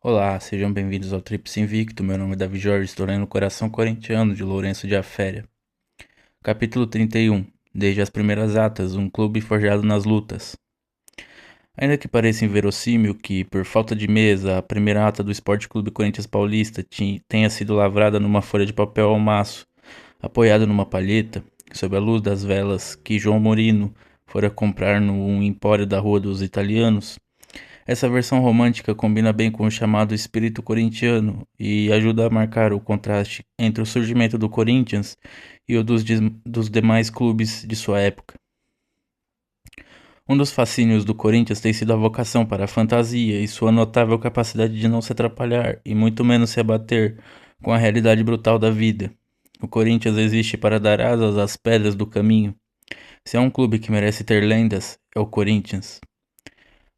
Olá, sejam bem-vindos ao Trips Invicto. Meu nome é Davi Jorge, estou lendo o Coração Corintiano de Lourenço de Aféria. Capítulo 31. Desde as primeiras atas, um clube forjado nas lutas. Ainda que pareça inverossímil que, por falta de mesa, a primeira ata do Esporte Clube Corinthians Paulista tenha sido lavrada numa folha de papel ao maço, apoiada numa palheta, sob a luz das velas que João Morino fora comprar no empório da Rua dos Italianos, essa versão romântica combina bem com o chamado espírito corintiano e ajuda a marcar o contraste entre o surgimento do Corinthians e o dos demais clubes de sua época. Um dos fascínios do Corinthians tem sido a vocação para a fantasia e sua notável capacidade de não se atrapalhar e muito menos se abater com a realidade brutal da vida. O Corinthians existe para dar asas às pedras do caminho. Se há um clube que merece ter lendas, é o Corinthians.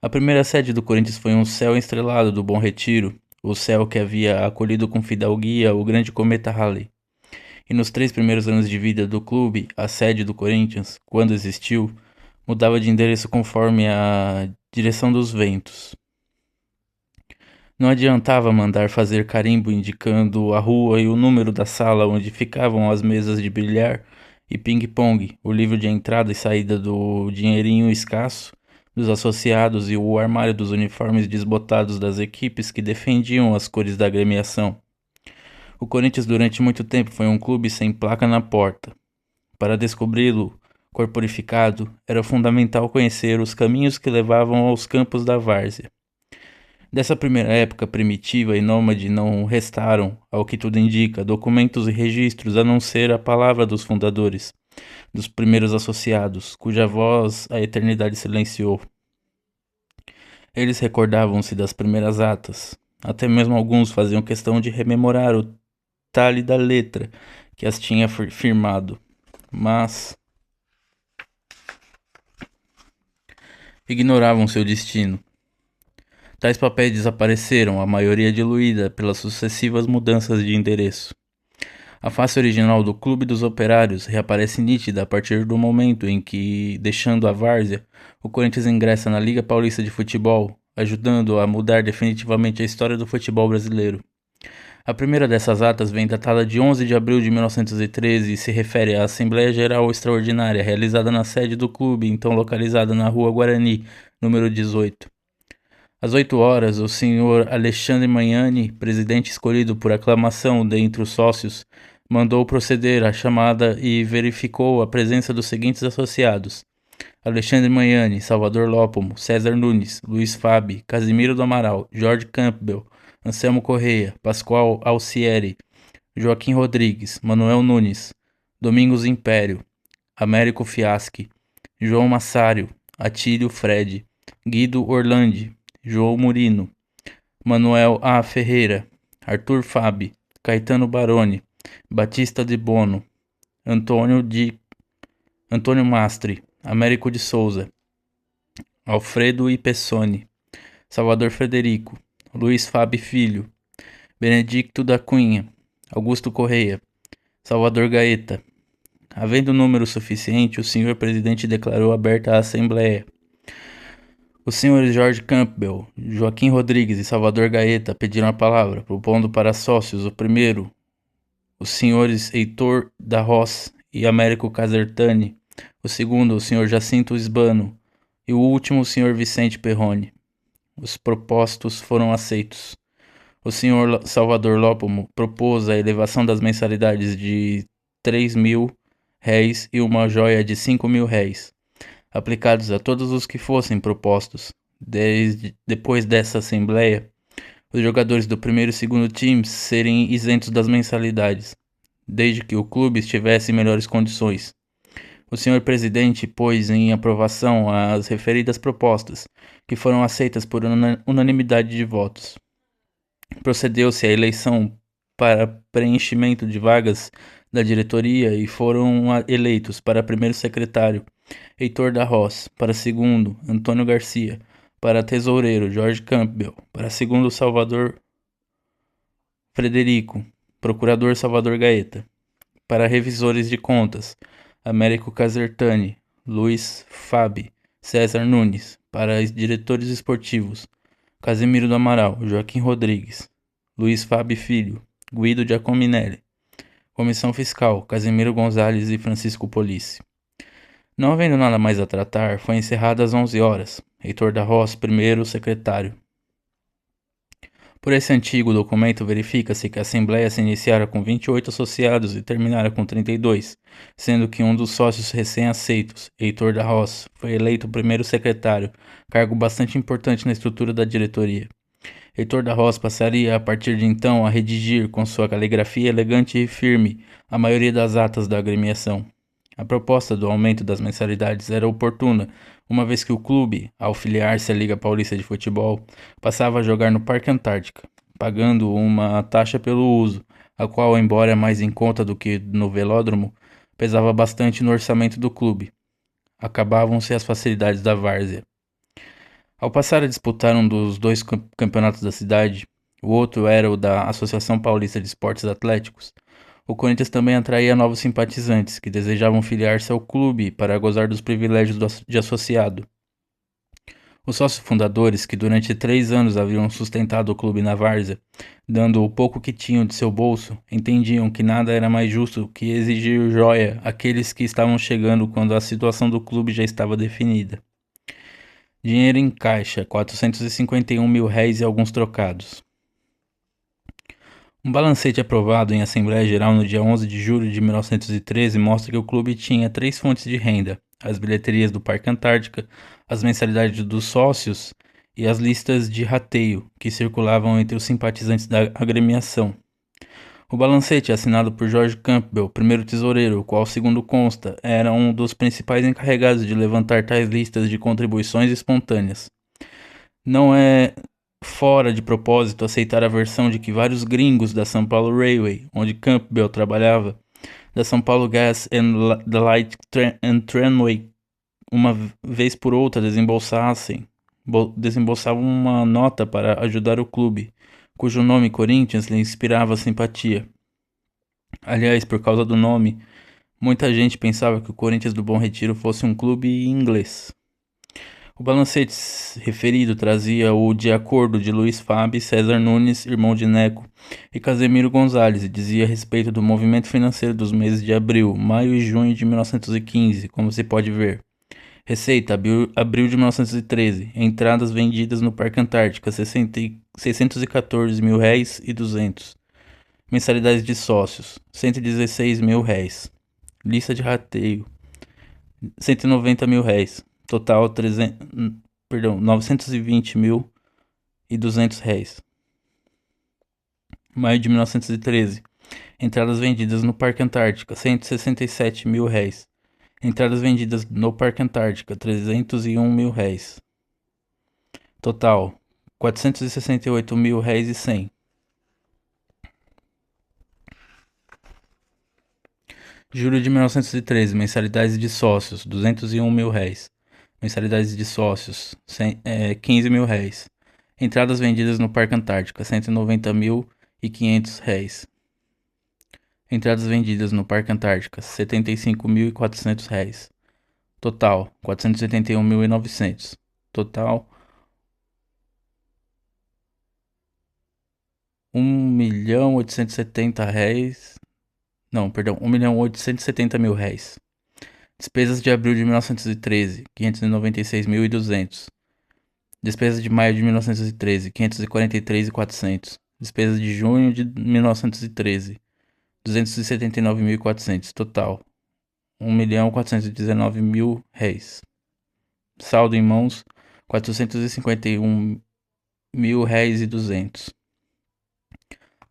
A primeira sede do Corinthians foi um céu estrelado do Bom Retiro, o céu que havia acolhido com fidalguia o grande cometa Halley. E nos 3 primeiros anos de vida do clube, a sede do Corinthians, quando existiu, mudava de endereço conforme a direção dos ventos. Não adiantava mandar fazer carimbo indicando a rua e o número da sala onde ficavam as mesas de bilhar e ping-pong, o livro de entrada e saída do dinheirinho escasso dos associados e o armário dos uniformes desbotados das equipes que defendiam as cores da agremiação. O Corinthians durante muito tempo foi um clube sem placa na porta. Para descobri-lo corporificado, era fundamental conhecer os caminhos que levavam aos campos da várzea. Dessa primeira época primitiva e nômade não restaram, ao que tudo indica, documentos e registros a não ser a palavra dos fundadores, dos primeiros associados, cuja voz a eternidade silenciou. Eles recordavam-se das primeiras atas, até mesmo alguns faziam questão de rememorar o talhe da letra que as tinha firmado, mas ignoravam seu destino. Tais papéis desapareceram, a maioria diluída pelas sucessivas mudanças de endereço. A face original do Clube dos Operários reaparece nítida a partir do momento em que, deixando a várzea, o Corinthians ingressa na Liga Paulista de Futebol, ajudando a mudar definitivamente a história do futebol brasileiro. A primeira dessas atas vem datada de 11 de abril de 1913 e se refere à Assembleia Geral Extraordinária realizada na sede do clube, então localizada na Rua Guarani, número 18. Às 8 horas, o senhor Alexandre Magnani, presidente escolhido por aclamação dentre os sócios, mandou proceder à chamada e verificou a presença dos seguintes associados: Alexandre Magnani, Salvador Lópomo, César Nunes, Luiz Fabi, Casimiro do Amaral, Jorge Campbell, Anselmo Correia, Pascoal Alcieri, Joaquim Rodrigues, Manuel Nunes, Domingos Império, Américo Fiaschi, João Massário, Atílio Fred, Guido Orlandi, João Murino, Manuel A. Ferreira, Arthur Fabi, Caetano Baroni, Batista de Bono, Antônio Mastre, Américo de Souza, Alfredo I. Pessoni, Salvador Frederico, Luiz Fabi Filho, Benedicto da Cunha, Augusto Correia, Salvador Gaeta. Havendo número suficiente, o senhor presidente declarou aberta a assembleia. Os senhores Jorge Campbell, Joaquim Rodrigues e Salvador Gaeta pediram a palavra, propondo para sócios o primeiro, os senhores Heitor da Roz e Américo Casertani, o segundo, o senhor Jacinto Isbano, e o último, o senhor Vicente Perrone. Os propostos foram aceitos. O senhor Salvador Lópomo propôs a elevação das mensalidades de 3.000 réis e uma joia de 5.000 réis, aplicados a todos os que fossem propostos. Depois dessa assembleia, os jogadores do primeiro e segundo times serem isentos das mensalidades, desde que o clube estivesse em melhores condições. O senhor presidente pôs em aprovação as referidas propostas, que foram aceitas por unanimidade de votos. Procedeu-se à eleição para preenchimento de vagas da diretoria e foram eleitos para primeiro secretário Heitor da Roz, para segundo Antônio Garcia, para tesoureiro Jorge Campbell, para segundo Salvador Frederico, procurador Salvador Gaeta, para revisores de contas Américo Casertani, Luiz Fabi, César Nunes, para diretores esportivos Casemiro do Amaral, Joaquim Rodrigues, Luiz Fábio Filho, Guido Giacominelli. Comissão Fiscal, Casemiro Gonzalez e Francisco Police. Não havendo nada mais a tratar, foi encerrada às 11 horas. Heitor da Roça, primeiro secretário. Por esse antigo documento, verifica-se que a Assembleia se iniciara com 28 associados e terminara com 32, sendo que um dos sócios recém-aceitos, Heitor da Roça, foi eleito primeiro secretário, cargo bastante importante na estrutura da diretoria. Heitor da Roça passaria, a partir de então, a redigir, com sua caligrafia elegante e firme, a maioria das atas da agremiação. A proposta do aumento das mensalidades era oportuna, uma vez que o clube, ao filiar-se à Liga Paulista de Futebol, passava a jogar no Parque Antártica, pagando uma taxa pelo uso, a qual, embora mais em conta do que no velódromo, pesava bastante no orçamento do clube. Acabavam-se as facilidades da várzea. Ao passar a disputar um dos dois campeonatos da cidade, o outro era o da Associação Paulista de Esportes Atléticos, o Corinthians também atraía novos simpatizantes que desejavam filiar-se ao clube para gozar dos privilégios de associado. Os sócios fundadores, que durante 3 anos haviam sustentado o clube na várzea, dando o pouco que tinham de seu bolso, entendiam que nada era mais justo que exigir joia àqueles que estavam chegando quando a situação do clube já estava definida. Dinheiro em caixa, 451 mil réis e alguns trocados. Um balancete aprovado em Assembleia Geral no dia 11 de julho de 1913 mostra que o clube tinha 3 fontes de renda: as bilheterias do Parque Antártica, as mensalidades dos sócios e as listas de rateio, que circulavam entre os simpatizantes da agremiação. O balancete, assinado por George Campbell, primeiro tesoureiro, o qual, segundo consta, era um dos principais encarregados de levantar tais listas de contribuições espontâneas. Não é fora de propósito aceitar a versão de que vários gringos da São Paulo Railway, onde Campbell trabalhava, da São Paulo Gas and the Light and Tramway, uma vez por outra desembolsavam uma nota para ajudar o clube, cujo nome Corinthians lhe inspirava simpatia. Aliás, por causa do nome, muita gente pensava que o Corinthians do Bom Retiro fosse um clube inglês. O balancete referido trazia o de acordo de Luiz Fábio César Nunes, irmão de Neco, e Casemiro Gonzalez, e dizia a respeito do movimento financeiro dos meses de abril, maio e junho de 1915, como se pode ver. Receita, abril de 1913. Entradas vendidas no Parque Antártica, 614 mil réis e 200. Mensalidades de sócios, 116 mil réis. Lista de rateio, 190 mil réis. Total, 920 mil e 200 réis. Maio de 1913. Entradas vendidas no Parque Antártica, 167 mil réis. Entradas vendidas no Parque Antártica, 301 mil réis. Total, 468 mil réis e 100. Julho de 1913, mensalidades de sócios, 201 mil réis. Mensalidades de sócios, 15 mil réis. Entradas vendidas no Parque Antártica, 190 mil e 500 réis. Entradas vendidas no Parque Antártica, 75.400 réis. Total, 481.900. Total, 1.870 réis. Não, perdão, 1.870 mil réis. Despesas de abril de 1913, 596.200. Despesas de maio de 1913, 543.400. Despesas de junho de 1913, 279.400. Total, 1.419.000 réis. Saldo em mãos, 451 mil réis e 200.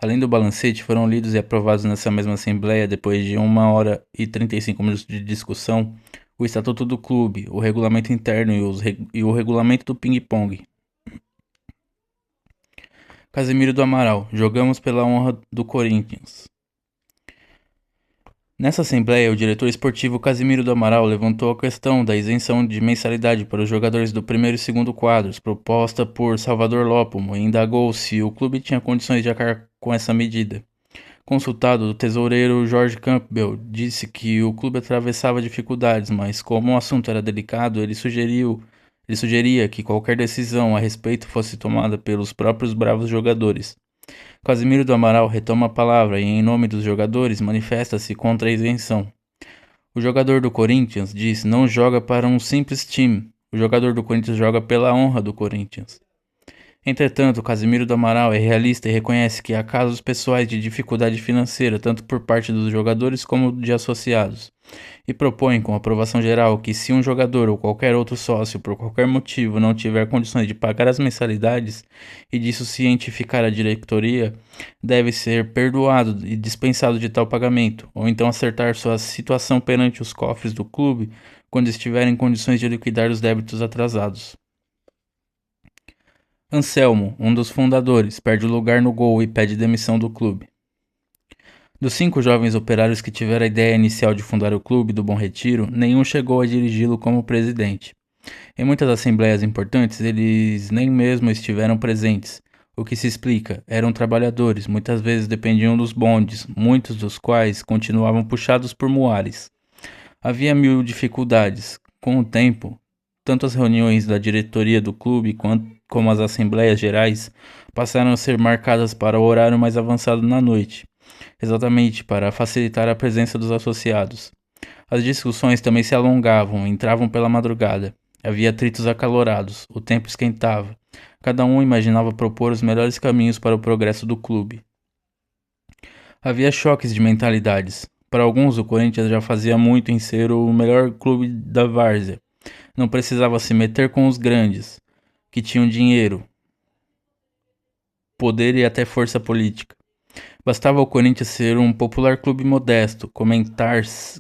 Além do balancete, foram lidos e aprovados nessa mesma Assembleia, depois de 1 hora e 35 minutos de discussão, o Estatuto do Clube, o Regulamento Interno e o Regulamento do Ping-Pong. Casemiro do Amaral, jogamos pela honra do Corinthians. Nessa Assembleia, o diretor esportivo Casemiro do Amaral levantou a questão da isenção de mensalidade para os jogadores do primeiro e segundo quadros, proposta por Salvador Lópomo, e indagou se o clube tinha condições de arcar com essa medida. Consultado, o tesoureiro George Campbell disse que o clube atravessava dificuldades, mas como o assunto era delicado, ele sugeriu Ele sugeria que qualquer decisão a respeito fosse tomada pelos próprios bravos jogadores. Casimiro do Amaral retoma a palavra e, em nome dos jogadores, manifesta-se contra a isenção. O jogador do Corinthians, diz, não joga para um simples time. O jogador do Corinthians joga pela honra do Corinthians. Entretanto, Casimiro do Amaral é realista e reconhece que há casos pessoais de dificuldade financeira, tanto por parte dos jogadores como de associados, e propõe, com aprovação geral, que se um jogador ou qualquer outro sócio, por qualquer motivo, não tiver condições de pagar as mensalidades e disso cientificar a diretoria, deve ser perdoado e dispensado de tal pagamento, ou então acertar sua situação perante os cofres do clube quando estiver em condições de liquidar os débitos atrasados. Anselmo, um dos fundadores, perde o lugar no gol e pede demissão do clube. Dos 5 jovens operários que tiveram a ideia inicial de fundar o clube do Bom Retiro, nenhum chegou a dirigi-lo como presidente. Em muitas assembleias importantes, eles nem mesmo estiveram presentes. O que se explica, eram trabalhadores, muitas vezes dependiam dos bondes, muitos dos quais continuavam puxados por muares. Havia mil dificuldades. Com o tempo, tanto as reuniões da diretoria do clube como as assembleias gerais passaram a ser marcadas para o horário mais avançado na noite, exatamente para facilitar a presença dos associados. As discussões também se alongavam, entravam pela madrugada. Havia atritos acalorados, o tempo esquentava. Cada um imaginava propor os melhores caminhos para o progresso do clube. Havia choques de mentalidades. Para alguns, o Corinthians já fazia muito em ser o melhor clube da várzea. Não precisava se meter com os grandes, que tinham dinheiro, poder e até força política. Bastava ao Corinthians ser um popular clube modesto,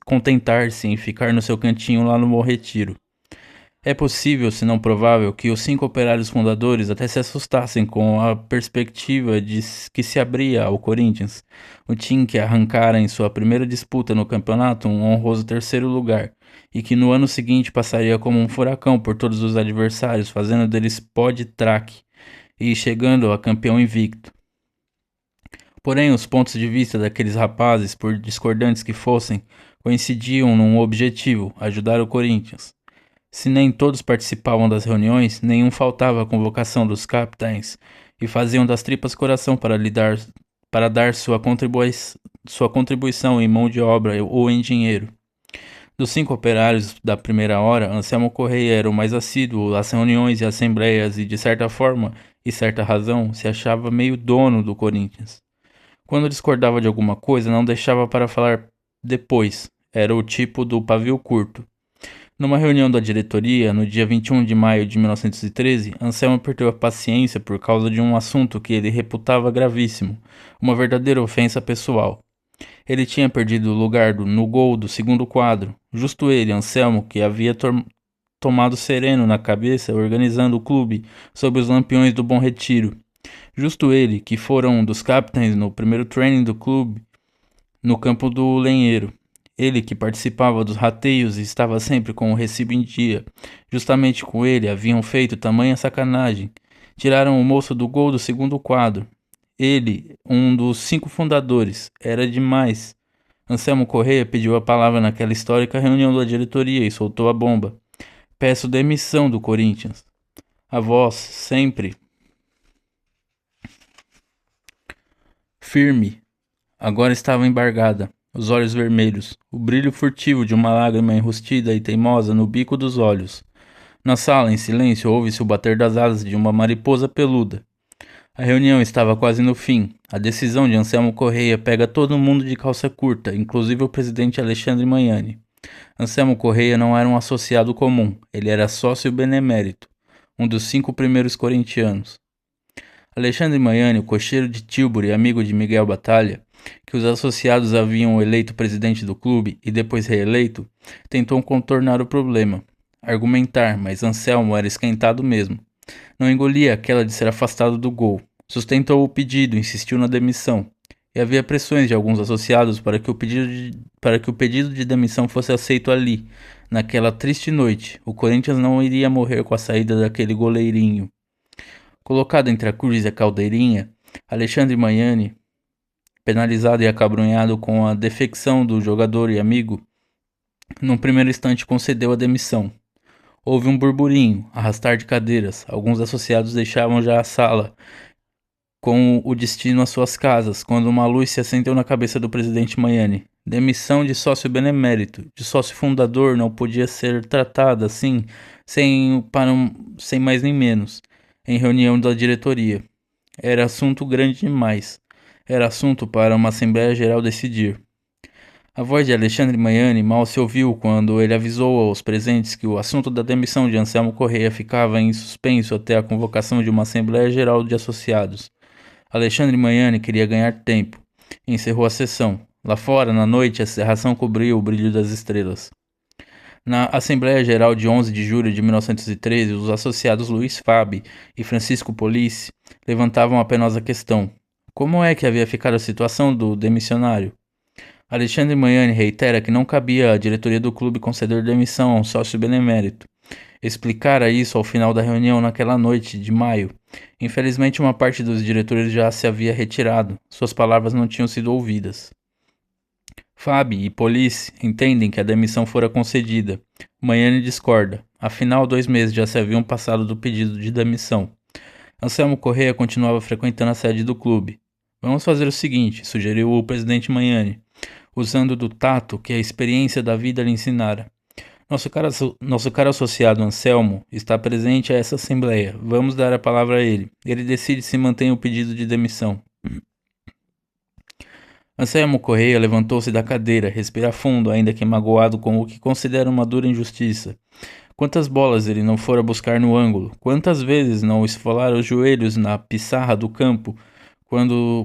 contentar-se em ficar no seu cantinho lá no Bom Retiro. É possível, se não provável, que os 5 operários fundadores até se assustassem com a perspectiva que se abria ao Corinthians, o time que arrancara em sua primeira disputa no campeonato um honroso 3º lugar, e que no ano seguinte passaria como um furacão por todos os adversários, fazendo deles pó de traque e chegando a campeão invicto. Porém, os pontos de vista daqueles rapazes, por discordantes que fossem, coincidiam num objetivo: ajudar o Corinthians. Se nem todos participavam das reuniões, nenhum faltava à convocação dos capitães e faziam das tripas coração para dar sua contribuição em mão de obra ou em dinheiro. Dos 5 operários da primeira hora, Anselmo Correia era o mais assíduo às reuniões e assembleias e, de certa forma e certa razão, se achava meio dono do Corinthians. Quando discordava de alguma coisa, não deixava para falar depois. Era o tipo do pavio curto. Numa reunião da diretoria, no dia 21 de maio de 1913, Anselmo perdeu a paciência por causa de um assunto que ele reputava gravíssimo, uma verdadeira ofensa pessoal. Ele tinha perdido o lugar no gol do 2º quadro. Justo ele, Anselmo, que havia tomado sereno na cabeça organizando o clube sob os lampiões do Bom Retiro. Justo ele, que fora um dos capitães no primeiro training do clube no campo do Lenheiro. Ele que participava dos rateios e estava sempre com o recibo em dia. Justamente com ele haviam feito tamanha sacanagem. Tiraram o moço do gol do 2º quadro. Ele, um dos 5 fundadores, era demais. Anselmo Correia pediu a palavra naquela histórica reunião da diretoria e soltou a bomba. Peço demissão do Corinthians. A voz, sempre firme, agora estava embargada. Os olhos vermelhos, o brilho furtivo de uma lágrima enrustida e teimosa no bico dos olhos. Na sala, em silêncio, ouve-se o bater das asas de uma mariposa peluda. A reunião estava quase no fim. A decisão de Anselmo Correia pega todo mundo de calça curta, inclusive o presidente Alexandre Magnani. Anselmo Correia não era um associado comum, ele era sócio benemérito, um dos 5 primeiros corintianos. Alexandre Magnani, o cocheiro de Tilbury e amigo de Miguel Batalha, que os associados haviam eleito presidente do clube e depois reeleito, tentou contornar o problema, argumentar, mas Anselmo era esquentado mesmo. Não engolia aquela de ser afastado do gol. Sustentou o pedido, insistiu na demissão. E havia pressões de alguns associados para que o pedido de demissão fosse aceito ali, naquela triste noite. O Corinthians não iria morrer com a saída daquele goleirinho. Colocado entre a cruz e a caldeirinha, Alexandre Magnani, penalizado e acabrunhado com a defecção do jogador e amigo, num primeiro instante concedeu a demissão. Houve um burburinho, arrastar de cadeiras. Alguns associados deixavam já a sala, com o destino às suas casas, quando uma luz se acendeu na cabeça do presidente Maiani. Demissão de sócio benemérito, de sócio fundador, não podia ser tratada assim, sem mais nem menos, em reunião da diretoria. Era assunto grande demais. Era assunto para uma Assembleia Geral decidir. A voz de Alexandre Maiani mal se ouviu quando ele avisou aos presentes que o assunto da demissão de Anselmo Correia ficava em suspenso até a convocação de uma Assembleia Geral de Associados. Alexandre Maiani queria ganhar tempo. Encerrou a sessão. Lá fora, na noite, a cerração cobriu o brilho das estrelas. Na Assembleia Geral de 11 de julho de 1913, os associados Luiz Fabi e Francisco Police levantavam a penosa questão. Como é que havia ficado a situação do demissionário? Alexandre Maiani reitera que não cabia à diretoria do clube conceder demissão a um sócio benemérito. Explicara isso ao final da reunião naquela noite de maio. Infelizmente, uma parte dos diretores já se havia retirado. Suas palavras não tinham sido ouvidas. Fabi e Police entendem que a demissão fora concedida. Maiani discorda. Afinal, 2 meses já se haviam passado do pedido de demissão. Anselmo Correia continuava frequentando a sede do clube. Vamos fazer o seguinte, sugeriu o presidente Maiani, usando do tato que a experiência da vida lhe ensinara. Nosso caro associado Anselmo está presente a essa assembleia. Vamos dar a palavra a ele. Ele decide se mantém o pedido de demissão. Anselmo Correia levantou-se da cadeira, respira fundo, ainda que magoado com o que considera uma dura injustiça. Quantas bolas ele não fora buscar no ângulo? Quantas vezes não esfolara os joelhos na pissarra do campo?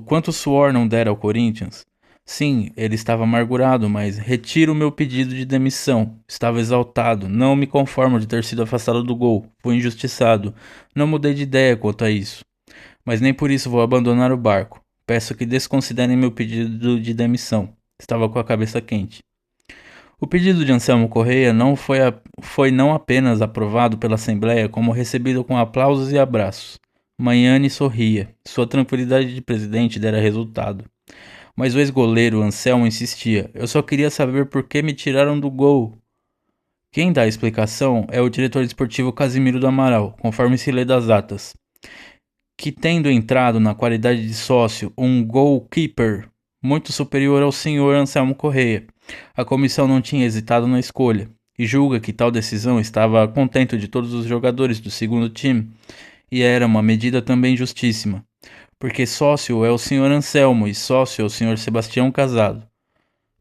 Quanto suor não dera ao Corinthians? Sim, ele estava amargurado, mas retiro o meu pedido de demissão. Estava exaltado. Não me conformo de ter sido afastado do gol. Fui injustiçado. Não mudei de ideia quanto a isso. Mas nem por isso vou abandonar o barco. Peço que desconsiderem meu pedido de demissão. Estava com a cabeça quente. O pedido de Anselmo Correia foi não apenas aprovado pela Assembleia, como recebido com aplausos e abraços. Maiani sorria. Sua tranquilidade de presidente dera resultado. Mas o ex-goleiro Anselmo insistia. Eu só queria saber por que me tiraram do gol. Quem dá a explicação é o diretor esportivo Casimiro do Amaral, conforme se lê das atas, que tendo entrado na qualidade de sócio um goalkeeper muito superior ao senhor Anselmo Correia. A comissão não tinha hesitado na escolha, e julga que tal decisão estava a contento de todos os jogadores do segundo time, e era uma medida também justíssima, porque sócio é o senhor Anselmo e sócio é o senhor Sebastião Casado.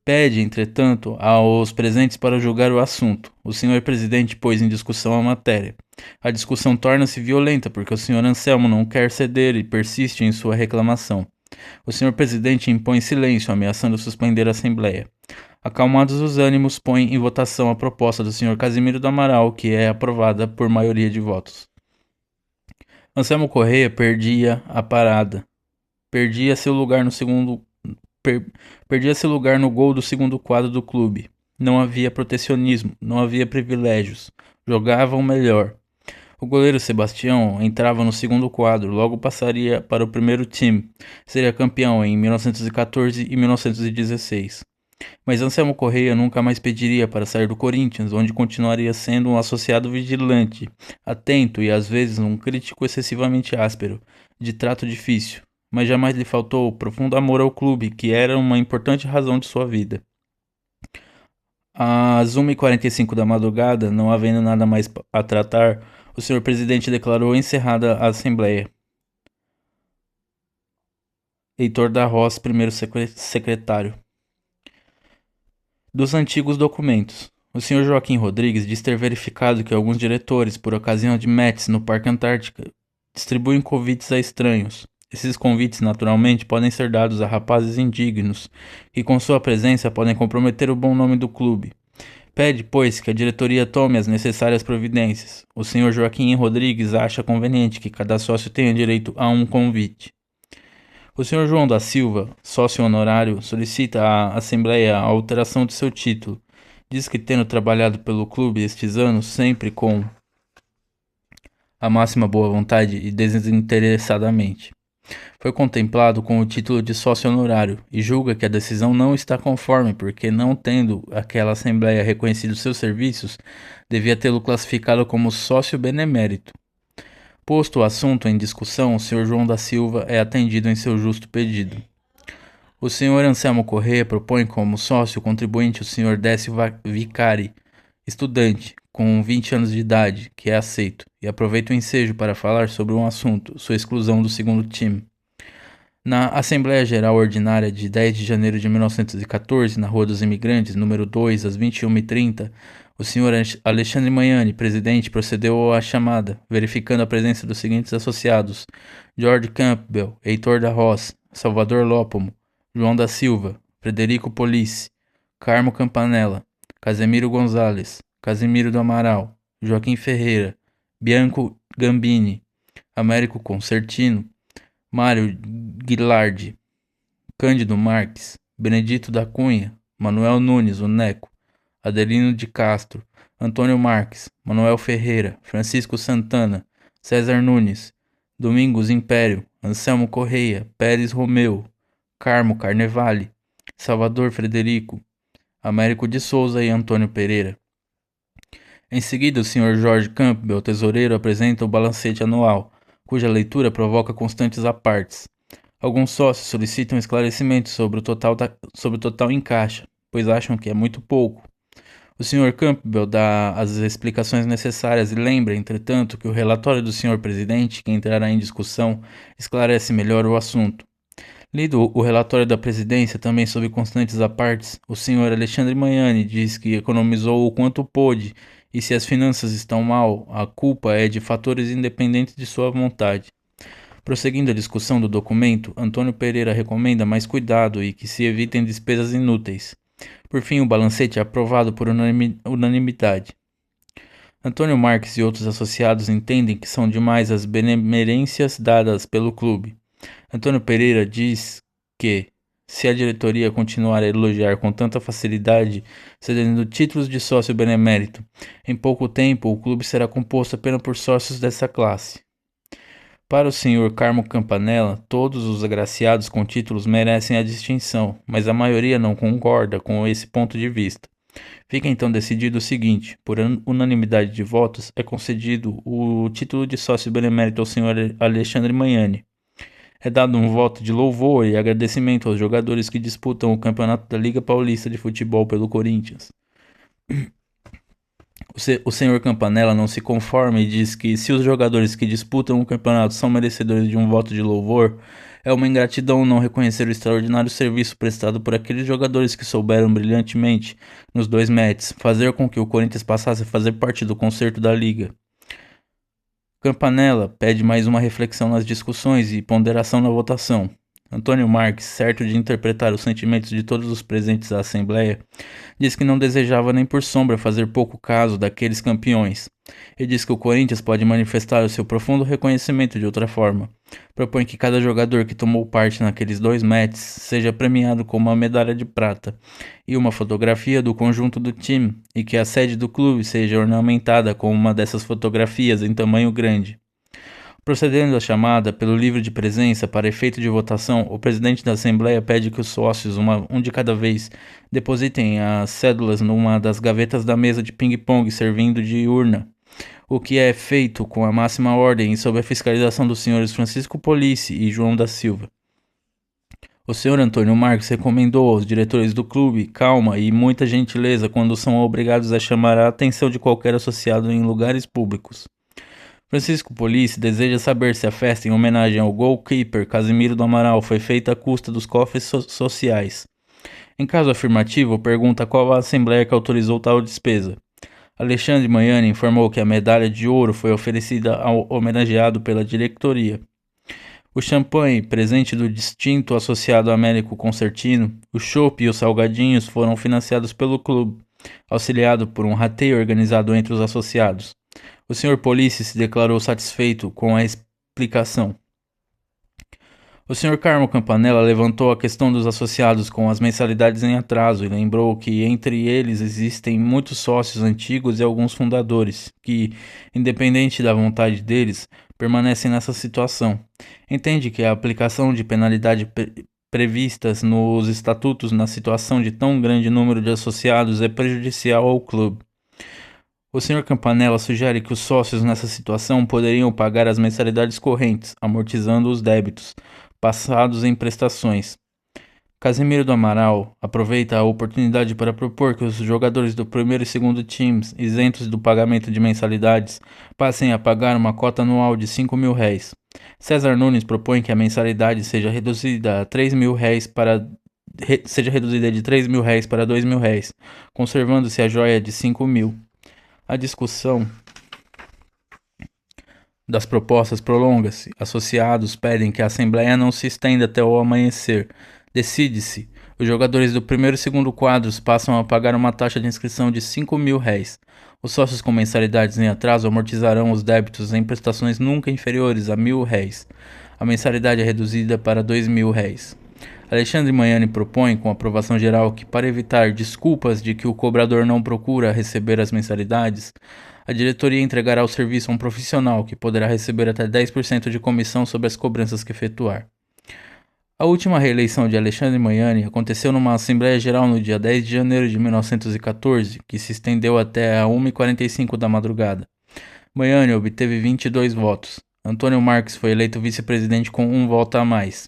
Pede, entretanto, aos presentes para julgar o assunto. O senhor presidente pôs em discussão a matéria. A discussão torna-se violenta porque o senhor Anselmo não quer ceder e persiste em sua reclamação. O senhor presidente impõe silêncio, ameaçando suspender a Assembleia. Acalmados os ânimos, põe em votação a proposta do senhor Casimiro do Amaral, que é aprovada por maioria de votos. Anselmo Correia perdia a parada. Perdia seu lugar no gol do segundo quadro do clube. Não havia protecionismo, não havia privilégios. Jogavam melhor. O goleiro Sebastião entrava no segundo quadro, logo passaria para o primeiro time. Seria campeão em 1914 e 1916. Mas Anselmo Correia nunca mais pediria para sair do Corinthians, onde continuaria sendo um associado vigilante, atento e às vezes um crítico excessivamente áspero, de trato difícil. Mas jamais lhe faltou profundo amor ao clube, que era uma importante razão de sua vida. Às 1h45 da madrugada, não havendo nada mais a tratar, o senhor presidente declarou encerrada a Assembleia. Heitor da Roça, primeiro secretário. Dos antigos documentos. O senhor Joaquim Rodrigues diz ter verificado que alguns diretores, por ocasião de metes no Parque Antártica, distribuem convites a estranhos. Esses convites, naturalmente, podem ser dados a rapazes indignos, que com sua presença podem comprometer o bom nome do clube. Pede, pois, que a diretoria tome as necessárias providências. O senhor Joaquim Rodrigues acha conveniente que cada sócio tenha direito a um convite. O senhor João da Silva, sócio honorário, solicita à Assembleia a alteração de seu título. Diz que, tendo trabalhado pelo clube estes anos, sempre com a máxima boa vontade e desinteressadamente, Foi contemplado com o título de sócio honorário e julga que a decisão não está conforme, porque, não tendo aquela Assembleia reconhecido seus serviços, devia tê-lo classificado como sócio benemérito. Posto o assunto em discussão, o Sr. João da Silva é atendido em seu justo pedido. O Sr. Anselmo Corrêa propõe como sócio contribuinte o Sr. Décio Vicari, estudante, com 20 anos de idade, que é aceito, e aproveita o ensejo para falar sobre um assunto, sua exclusão do segundo time. Na Assembleia Geral Ordinária de 10 de janeiro de 1914, na Rua dos Imigrantes, número 2, às 21h30, o Sr. Alexandre Magnani, presidente, procedeu à chamada, verificando a presença dos seguintes associados: George Campbell, Heitor da Roça, Salvador Lópomo, João da Silva, Frederico Police, Carmo Campanella, Casemiro Gonzalez, Casimiro do Amaral, Joaquim Ferreira, Bianco Gambini, Américo Concertino, Mário Guilardi, Cândido Marques, Benedito da Cunha, Manuel Nunes, o Neco, Adelino de Castro, Antônio Marques, Manuel Ferreira, Francisco Santana, César Nunes, Domingos Império, Anselmo Correia, Pérez Romeu, Carmo Carnevale, Salvador Frederico, Américo de Souza e Antônio Pereira. Em seguida, o Sr. Jorge Campbell, tesoureiro, apresenta o balancete anual, cuja leitura provoca constantes apartes. Alguns sócios solicitam esclarecimentos sobre o total em caixa, pois acham que é muito pouco. O Sr. Campbell dá as explicações necessárias e lembra, entretanto, que o relatório do Sr. Presidente, que entrará em discussão, esclarece melhor o assunto. Lido o relatório da presidência, também sob constantes apartes, o Sr. Alexandre Magnani diz que economizou o quanto pôde e, se as finanças estão mal, a culpa é de fatores independentes de sua vontade. Prosseguindo a discussão do documento, Antônio Pereira recomenda mais cuidado e que se evitem despesas inúteis. Por fim, o balancete é aprovado por unanimidade. Antônio Marques e outros associados entendem que são demais as benemerências dadas pelo clube. Antônio Pereira diz que, se a diretoria continuar a elogiar com tanta facilidade, cedendo títulos de sócio benemérito, em pouco tempo o clube será composto apenas por sócios dessa classe. Para o Sr. Carmo Campanella, todos os agraciados com títulos merecem a distinção, mas a maioria não concorda com esse ponto de vista. Fica então decidido o seguinte: por unanimidade de votos, é concedido o título de sócio benemérito ao Sr. Alexandre Magnani. É dado um voto de louvor e agradecimento aos jogadores que disputam o campeonato da Liga Paulista de Futebol pelo Corinthians. O Sr. Campanella não se conforma e diz que, se os jogadores que disputam o campeonato são merecedores de um voto de louvor, é uma ingratidão não reconhecer o extraordinário serviço prestado por aqueles jogadores que souberam brilhantemente, nos 2 matches, fazer com que o Corinthians passasse a fazer parte do concerto da Liga. Campanella pede mais uma reflexão nas discussões e ponderação na votação. Antônio Marques, certo de interpretar os sentimentos de todos os presentes à Assembleia, diz que não desejava nem por sombra fazer pouco caso daqueles campeões, e diz que o Corinthians pode manifestar o seu profundo reconhecimento de outra forma. Propõe que cada jogador que tomou parte naqueles 2 matches seja premiado com uma medalha de prata e uma fotografia do conjunto do time, e que a sede do clube seja ornamentada com uma dessas fotografias em tamanho grande. Procedendo à chamada pelo livro de presença para efeito de votação, o presidente da Assembleia pede que os sócios, um de cada vez, depositem as cédulas numa das gavetas da mesa de ping-pong servindo de urna, o que é feito com a máxima ordem e sob a fiscalização dos senhores Francisco Police e João da Silva. O senhor Antônio Marques recomendou aos diretores do clube calma e muita gentileza quando são obrigados a chamar a atenção de qualquer associado em lugares públicos. Francisco Police deseja saber se a festa em homenagem ao goalkeeper Casimiro do Amaral foi feita à custa dos cofres sociais. Em caso afirmativo, pergunta qual a assembleia que autorizou tal despesa. Alexandre Magnani informou que a medalha de ouro foi oferecida ao homenageado pela diretoria. O champanhe, presente do distinto associado Américo Concertino, o chopp e os salgadinhos foram financiados pelo clube, auxiliado por um rateio organizado entre os associados. O Sr. Police se declarou satisfeito com a explicação. O Sr. Carmo Campanella levantou a questão dos associados com as mensalidades em atraso e lembrou que entre eles existem muitos sócios antigos e alguns fundadores que, independente da vontade deles, permanecem nessa situação. Entende que a aplicação de penalidade previstas nos estatutos na situação de tão grande número de associados é prejudicial ao clube. O Sr. Campanella sugere que os sócios nessa situação poderiam pagar as mensalidades correntes, amortizando os débitos passados em prestações. Casimiro do Amaral aproveita a oportunidade para propor que os jogadores do primeiro e segundo times, isentos do pagamento de mensalidades, passem a pagar uma cota anual de R$ 5.000. César Nunes propõe que a mensalidade seja reduzida a R$ 3.000 de R$ 3.000 para R$ 2.000, conservando-se a joia de R$ 5.000. A discussão das propostas prolonga-se. Associados pedem que a Assembleia não se estenda até o amanhecer. Decide-se. Os jogadores do primeiro e segundo quadros passam a pagar uma taxa de inscrição de R$ 5.000. Os sócios com mensalidades em atraso amortizarão os débitos em prestações nunca inferiores a R$ 1.000. A mensalidade é reduzida para R$ 2.000. Alexandre Magnani propõe, com aprovação geral, que para evitar desculpas de que o cobrador não procura receber as mensalidades, a diretoria entregará o serviço a um profissional que poderá receber até 10% de comissão sobre as cobranças que efetuar. A última reeleição de Alexandre Magnani aconteceu numa Assembleia Geral no dia 10 de janeiro de 1914, que se estendeu até a 1h45 da madrugada. Magnani obteve 22 votos. Antônio Marques foi eleito vice-presidente com 1 voto a mais.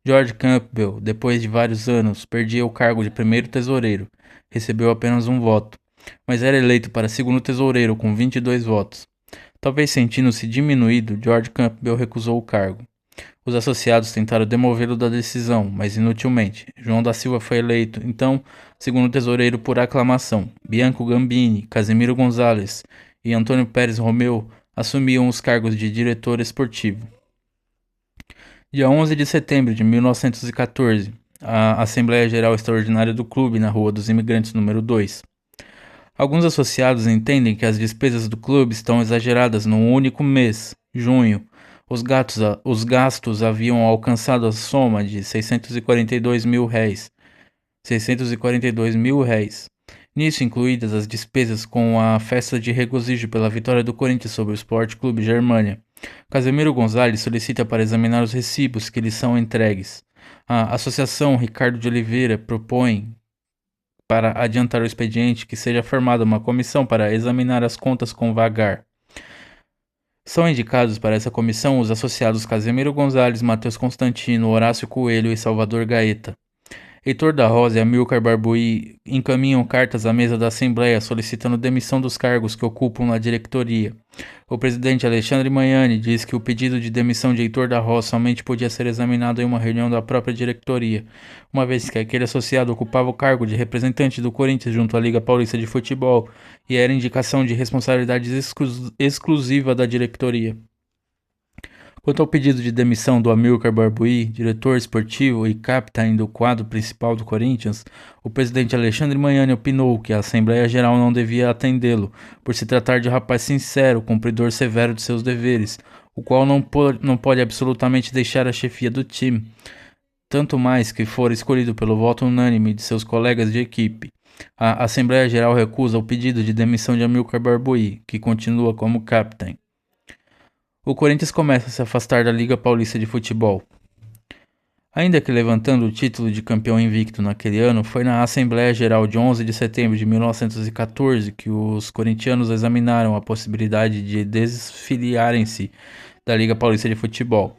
George Campbell, depois de vários anos, perdia o cargo de primeiro tesoureiro. Recebeu apenas 1 voto, mas era eleito para segundo tesoureiro com 22 votos. Talvez sentindo-se diminuído, George Campbell recusou o cargo. Os associados tentaram demovê-lo da decisão, mas inutilmente. João da Silva foi eleito, então, segundo tesoureiro por aclamação. Bianco Gambini, Casimiro Gonzalez e Antônio Pérez Romeu assumiam os cargos de diretor esportivo. Dia 11 de setembro de 1914, a Assembleia Geral Extraordinária do Clube na Rua dos Imigrantes número 2. Alguns associados entendem que as despesas do clube estão exageradas num único mês, junho. Os gastos haviam alcançado a soma de R$ 642.000. Nisso incluídas as despesas com a festa de regozijo pela vitória do Corinthians sobre o Sport Clube Germânia. Casimiro Gonzalez solicita para examinar os recibos que lhes são entregues. A Associação Ricardo de Oliveira propõe, para adiantar o expediente, que seja formada uma comissão para examinar as contas com vagar. São indicados para essa comissão os associados Casimiro Gonzalez, Matheus Constantino, Horácio Coelho e Salvador Gaeta. Heitor da Rosa e Amilcar Barbuí encaminham cartas à mesa da Assembleia solicitando demissão dos cargos que ocupam na diretoria. O presidente Alexandre Magnani diz que o pedido de demissão de Heitor da Rosa somente podia ser examinado em uma reunião da própria diretoria, uma vez que aquele associado ocupava o cargo de representante do Corinthians junto à Liga Paulista de Futebol e era indicação de responsabilidade exclusiva da diretoria. Quanto ao pedido de demissão do Amilcar Barbuí, diretor esportivo e capitão do quadro principal do Corinthians, o presidente Alexandre Magnani opinou que a Assembleia Geral não devia atendê-lo, por se tratar de rapaz sincero, cumpridor severo de seus deveres, o qual não pode absolutamente deixar a chefia do time, tanto mais que for escolhido pelo voto unânime de seus colegas de equipe. A Assembleia Geral recusa o pedido de demissão de Amilcar Barbuí, que continua como capitão. O Corinthians começa a se afastar da Liga Paulista de Futebol. Ainda que levantando o título de campeão invicto naquele ano, foi na Assembleia Geral de 11 de setembro de 1914 que os corintianos examinaram a possibilidade de desfiliarem-se da Liga Paulista de Futebol.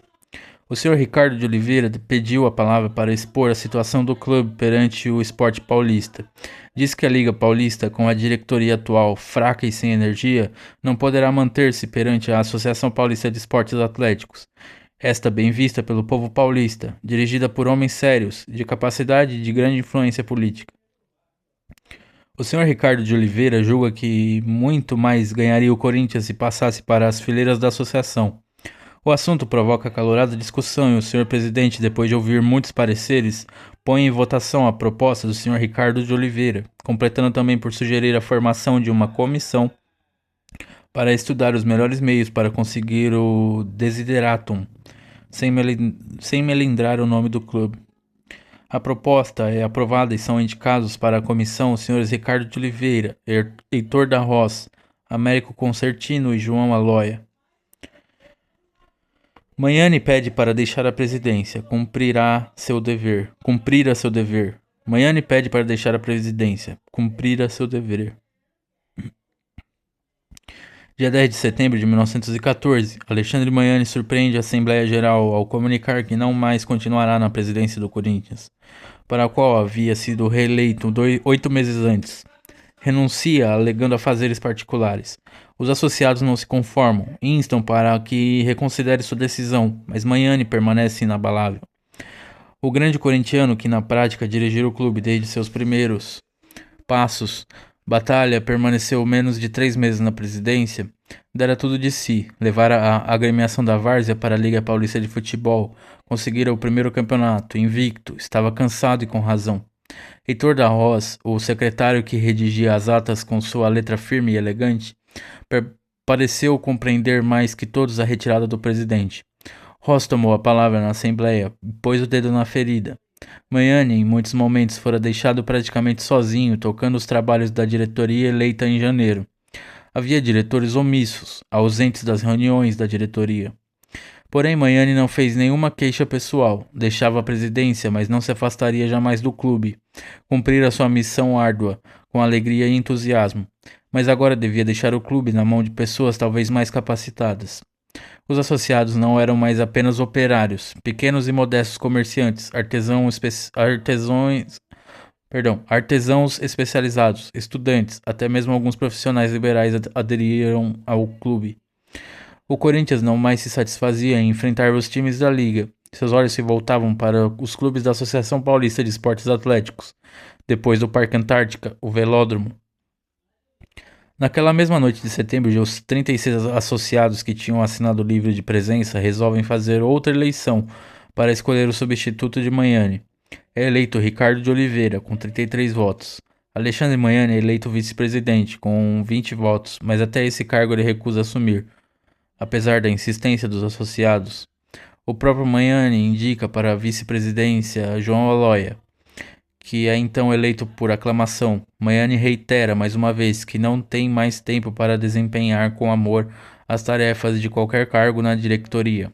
O Sr. Ricardo de Oliveira pediu a palavra para expor a situação do clube perante o Sport Paulista. Diz que a Liga Paulista, com a diretoria atual fraca e sem energia, não poderá manter-se perante a Associação Paulista de Esportes Atléticos. Esta bem vista pelo povo paulista, dirigida por homens sérios, de capacidade e de grande influência política. O Sr. Ricardo de Oliveira julga que muito mais ganharia o Corinthians se passasse para as fileiras da associação. O assunto provoca acalorada discussão e o Sr. Presidente, depois de ouvir muitos pareceres, põe em votação a proposta do Sr. Ricardo de Oliveira, completando também por sugerir a formação de uma comissão para estudar os melhores meios para conseguir o desideratum, sem melindrar o nome do clube. A proposta é aprovada e são indicados para a comissão os Srs. Ricardo de Oliveira, Heitor da Rosa, Américo Concertino e João Aloia. Maiani pede para deixar a presidência. Cumprirá seu dever. Cumprir a seu dever. Maiani pede para deixar a presidência. Cumprir a seu dever. Dia 10 de setembro de 1914, Alexandre Maiani surpreende a Assembleia Geral ao comunicar que não mais continuará na presidência do Corinthians, para a qual havia sido reeleito 8 meses antes. Renuncia, alegando afazeres particulares. Os associados não se conformam e instam para que reconsidere sua decisão, mas Maiani permanece inabalável. O grande corintiano, que na prática dirigiu o clube desde seus primeiros passos, Batalha permaneceu menos de 3 meses na presidência, dera tudo de si, levara a agremiação da Várzea para a Liga Paulista de Futebol, conseguira o primeiro campeonato, invicto, estava cansado e com razão. Heitor da Roz, o secretário que redigia as atas com sua letra firme e elegante, pareceu compreender mais que todos a retirada do presidente. Ross tomou a palavra na Assembleia, pôs o dedo na ferida. Maiani, em muitos momentos, fora deixado praticamente sozinho, tocando os trabalhos da diretoria eleita em janeiro. Havia diretores omissos, ausentes das reuniões da diretoria. Porém, Maiani não fez nenhuma queixa pessoal, deixava a presidência, mas não se afastaria jamais do clube. Cumprira sua missão árdua, com alegria e entusiasmo, mas agora devia deixar o clube na mão de pessoas talvez mais capacitadas. Os associados não eram mais apenas operários, pequenos e modestos comerciantes, artesãos especializados, estudantes, até mesmo alguns profissionais liberais aderiram ao clube. O Corinthians não mais se satisfazia em enfrentar os times da liga. Seus olhos se voltavam para os clubes da Associação Paulista de Esportes Atléticos, depois do Parque Antártica, o Velódromo. Naquela mesma noite de setembro, os 36 associados que tinham assinado o livro de presença resolvem fazer outra eleição para escolher o substituto de Maiani. É eleito Ricardo de Oliveira, com 33 votos. Alexandre Maiani é eleito vice-presidente, com 20 votos, mas até esse cargo ele recusa assumir, apesar da insistência dos associados. O próprio Maiani indica para a vice-presidência João Aloia, que é então eleito por aclamação. Maiani reitera mais uma vez que não tem mais tempo para desempenhar com amor as tarefas de qualquer cargo na diretoria.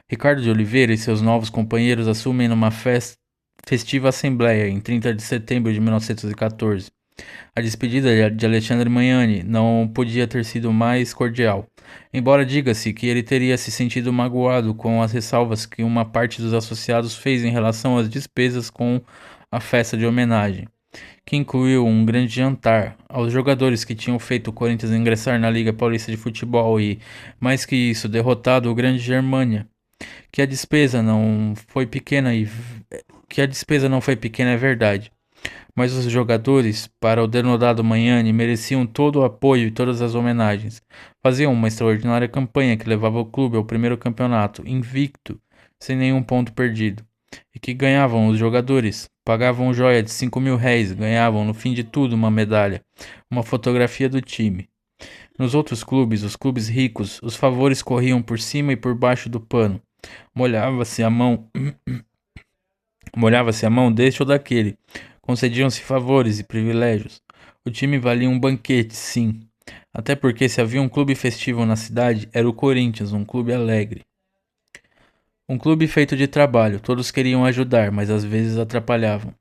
Ricardo de Oliveira e seus novos companheiros assumem numa festiva assembleia em 30 de setembro de 1914. A despedida de Alexandre Maiani não podia ter sido mais cordial, embora diga-se que ele teria se sentido magoado com as ressalvas que uma parte dos associados fez em relação às despesas com a festa de homenagem, que incluiu um grande jantar aos jogadores que tinham feito o Corinthians ingressar na Liga Paulista de Futebol e, mais que isso, derrotado o grande Germânia. Que a despesa não foi pequena é verdade, mas os jogadores, para o denodado Maiani, mereciam todo o apoio e todas as homenagens. Faziam uma extraordinária campanha que levava o clube ao primeiro campeonato, invicto, sem nenhum ponto perdido. E que ganhavam os jogadores, pagavam joia de 5.000 réis, ganhavam no fim de tudo uma medalha, uma fotografia do time. Nos outros clubes, os clubes ricos, os favores corriam por cima e por baixo do pano. Molhava-se a mão deste ou daquele. Concediam-se favores e privilégios. O time valia um banquete, sim. Até porque se havia um clube festivo na cidade, era o Corinthians, um clube alegre. Um clube feito de trabalho, todos queriam ajudar, mas às vezes atrapalhavam.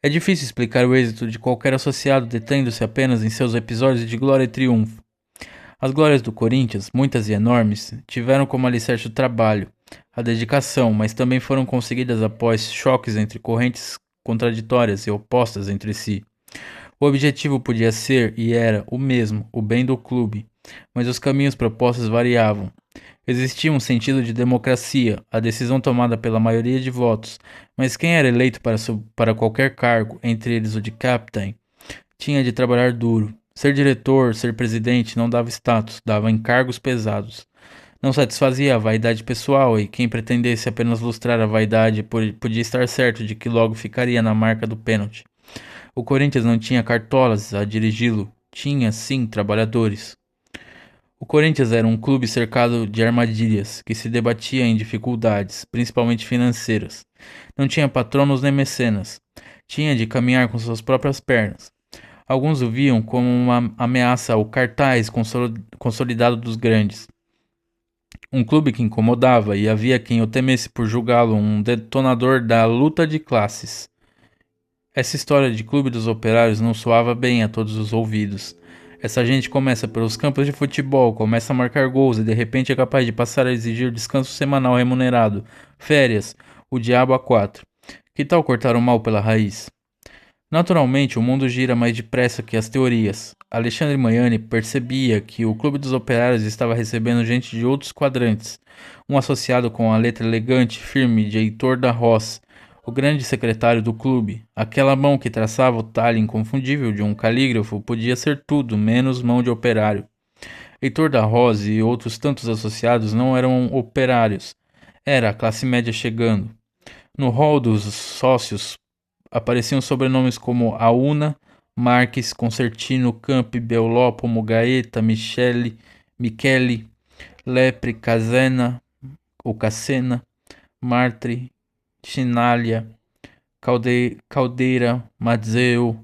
É difícil explicar o êxito de qualquer associado detendo-se apenas em seus episódios de glória e triunfo. As glórias do Corinthians, muitas e enormes, tiveram como alicerce o trabalho, a dedicação, mas também foram conseguidas após choques entre correntes contraditórias e opostas entre si. O objetivo podia ser e era o mesmo, o bem do clube, mas os caminhos propostos variavam. Existia um sentido de democracia, a decisão tomada pela maioria de votos, mas quem era eleito para qualquer cargo, entre eles o de capitão, tinha de trabalhar duro. Ser diretor, ser presidente não dava status, dava encargos pesados. Não satisfazia a vaidade pessoal e quem pretendesse apenas lustrar a vaidade podia estar certo de que logo ficaria na marca do pênalti. O Corinthians não tinha cartolas a dirigi-lo, tinha, sim, trabalhadores. O Corinthians era um clube cercado de armadilhas, que se debatia em dificuldades, principalmente financeiras. Não tinha patronos nem mecenas. Tinha de caminhar com suas próprias pernas. Alguns o viam como uma ameaça ao cartaz consolidado dos grandes. Um clube que incomodava e havia quem o temesse por julgá-lo um detonador da luta de classes. Essa história de clube dos operários não soava bem a todos os ouvidos. Essa gente começa pelos campos de futebol, começa a marcar gols e de repente é capaz de passar a exigir descanso semanal remunerado, férias, o diabo a quatro. Que tal cortar o mal pela raiz? Naturalmente, o mundo gira mais depressa que as teorias. Alexandre Magnani percebia que o Clube dos Operários estava recebendo gente de outros quadrantes. Um associado com a letra elegante e firme de Heitor da Roz, o grande secretário do clube. Aquela mão que traçava o talhe inconfundível de um calígrafo podia ser tudo, menos mão de operário. Heitor da Roz e outros tantos associados não eram operários. Era a classe média chegando. No hall dos sócios apareciam sobrenomes como Auna, Marques, Concertino, Campi, Beolópomo, Gaeta, Michele, Lepre, Casena, ou Cacena, Martre, Chinalia, Caldeira, Mazzeu,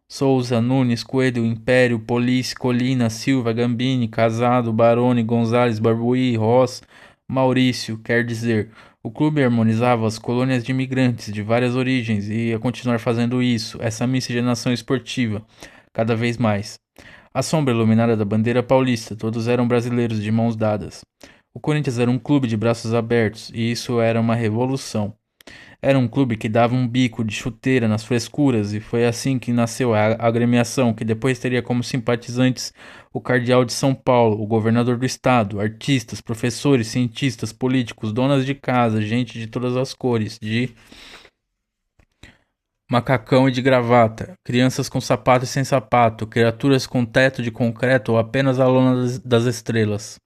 Souza, Nunes, Coelho, Império, Police, Colina, Silva, Gambini, Casado, Baroni, Gonzales, Barbuí, Ross, Maurício, quer dizer, o clube harmonizava as colônias de imigrantes de várias origens e ia continuar fazendo isso, essa miscigenação esportiva, cada vez mais. A sombra iluminada da bandeira paulista, todos eram brasileiros de mãos dadas. O Corinthians era um clube de braços abertos, e isso era uma revolução. Era um clube que dava um bico de chuteira nas frescuras, e foi assim que nasceu a agremiação, que depois teria como simpatizantes o cardeal de São Paulo, o governador do estado, artistas, professores, cientistas, políticos, donas de casa, gente de todas as cores, de macacão e de gravata, crianças com sapato e sem sapato, criaturas com teto de concreto ou apenas a lona das estrelas.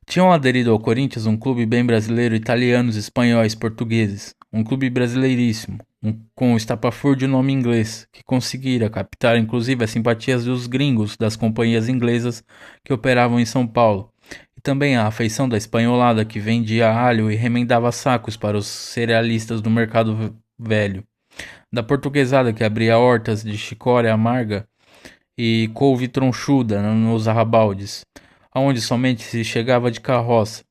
Tinham aderido ao Corinthians um clube bem brasileiro, italianos, espanhóis, portugueses. Um clube brasileiríssimo, com o estapafúrdio nome inglês, que conseguira captar inclusive as simpatias dos gringos das companhias inglesas que operavam em São Paulo. E também a afeição da espanholada que vendia alho e remendava sacos para os cerealistas do mercado velho. Da portuguesada que abria hortas de chicória amarga e couve tronchuda nos arrabaldes, aonde somente se chegava de carroça,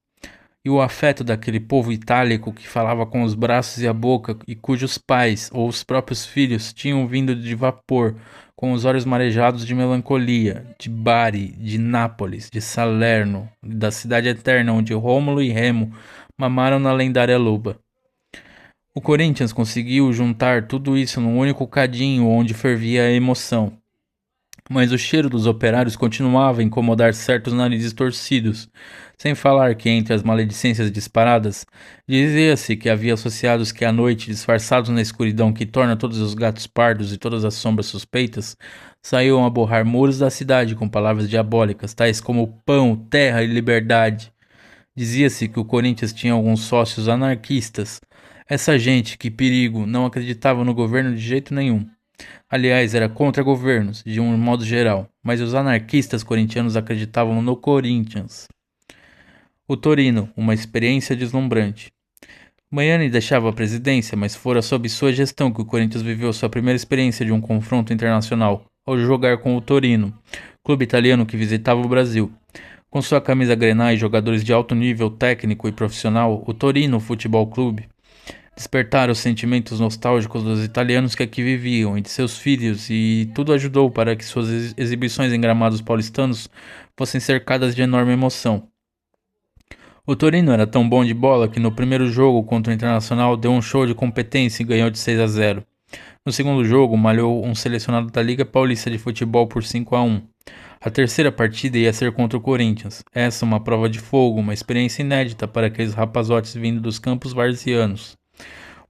e o afeto daquele povo itálico que falava com os braços e a boca e cujos pais ou os próprios filhos tinham vindo de vapor, com os olhos marejados de melancolia, de Bari, de Nápoles, de Salerno, da cidade eterna onde Rômulo e Remo mamaram na lendária loba. O Corinthians conseguiu juntar tudo isso num único cadinho onde fervia a emoção. Mas o cheiro dos operários continuava a incomodar certos narizes torcidos, sem falar que entre as maledicências disparadas, dizia-se que havia associados que à noite, disfarçados na escuridão que torna todos os gatos pardos e todas as sombras suspeitas, saíam a borrar muros da cidade com palavras diabólicas, tais como pão, terra e liberdade. Dizia-se que o Corinthians tinha alguns sócios anarquistas. Essa gente, que perigo, não acreditava no governo de jeito nenhum. Aliás, era contra governos, de um modo geral, mas os anarquistas corintianos acreditavam no Corinthians. O Torino, uma experiência deslumbrante. Magnani deixava a presidência, mas fora sob sua gestão que o Corinthians viveu sua primeira experiência de um confronto internacional, ao jogar com o Torino, clube italiano que visitava o Brasil. Com sua camisa grená e jogadores de alto nível técnico e profissional, o Torino Futebol Clube despertar os sentimentos nostálgicos dos italianos que aqui viviam e de seus filhos, e tudo ajudou para que suas exibições em gramados paulistanos fossem cercadas de enorme emoção. O Torino era tão bom de bola que no primeiro jogo contra o Internacional deu um show de competência e ganhou de 6-0. No segundo jogo, malhou um selecionado da Liga Paulista de Futebol por 5-1. A terceira partida ia ser contra o Corinthians. Essa uma prova de fogo, uma experiência inédita para aqueles rapazotes vindo dos campos varzianos.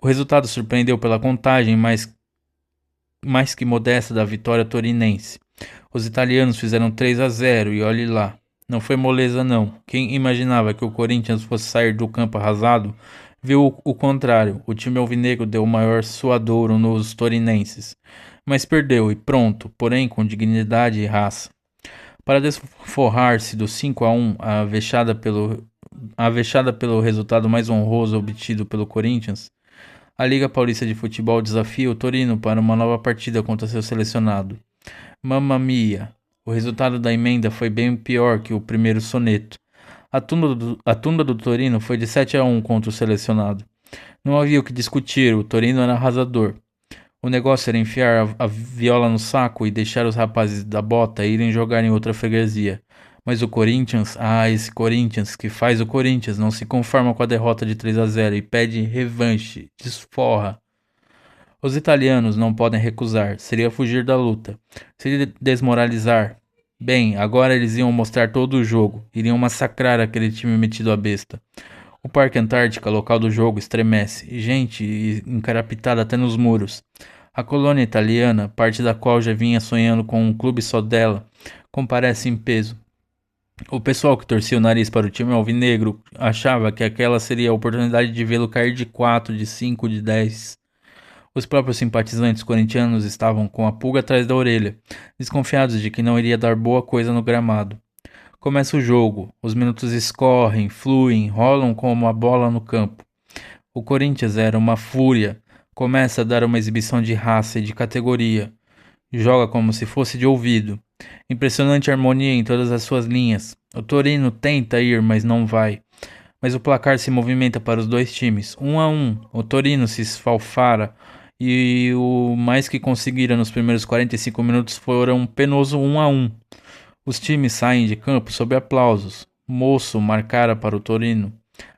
O resultado surpreendeu pela contagem mais que modesta da vitória torinense. Os italianos fizeram 3-0 e olhe lá. Não foi moleza não. Quem imaginava que o Corinthians fosse sair do campo arrasado, viu o contrário. O time alvinegro deu o maior suadouro nos torinenses. Mas perdeu e pronto, porém com dignidade e raça. Para desforrar-se do 5-1, avexada pelo resultado mais honroso obtido pelo Corinthians, a Liga Paulista de Futebol desafia o Torino para uma nova partida contra seu selecionado. Mamma mia! O resultado da emenda foi bem pior que o primeiro soneto. A tunda do Torino foi de 7-1 contra o selecionado. Não havia o que discutir, o Torino era arrasador. O negócio era enfiar a viola no saco e deixar os rapazes da bota irem jogar em outra freguesia. Mas o Corinthians, esse Corinthians que faz o Corinthians, não se conforma com a derrota de 3-0 e pede revanche, desforra. Os italianos não podem recusar, seria fugir da luta, seria desmoralizar. Bem, agora eles iam mostrar todo o jogo, iriam massacrar aquele time metido à besta. O Parque Antártica, local do jogo, estremece, gente encarapitada até nos muros. A colônia italiana, parte da qual já vinha sonhando com um clube só dela, comparece em peso. O pessoal que torcia o nariz para o time alvinegro achava que aquela seria a oportunidade de vê-lo cair de 4, de 5, de 10. Os próprios simpatizantes corintianos estavam com a pulga atrás da orelha, desconfiados de que não iria dar boa coisa no gramado. Começa o jogo, os minutos escorrem, fluem, rolam como a bola no campo. O Corinthians era uma fúria, começa a dar uma exibição de raça e de categoria. Joga como se fosse de ouvido. Impressionante harmonia em todas as suas linhas. O Torino tenta ir, mas não vai. Mas o placar se movimenta para os dois times, 1-1. O Torino se esfalfara e o mais que conseguiram nos primeiros 45 minutos foram um penoso 1-1. Os times saem de campo sob aplausos. Moço marcara para o Torino.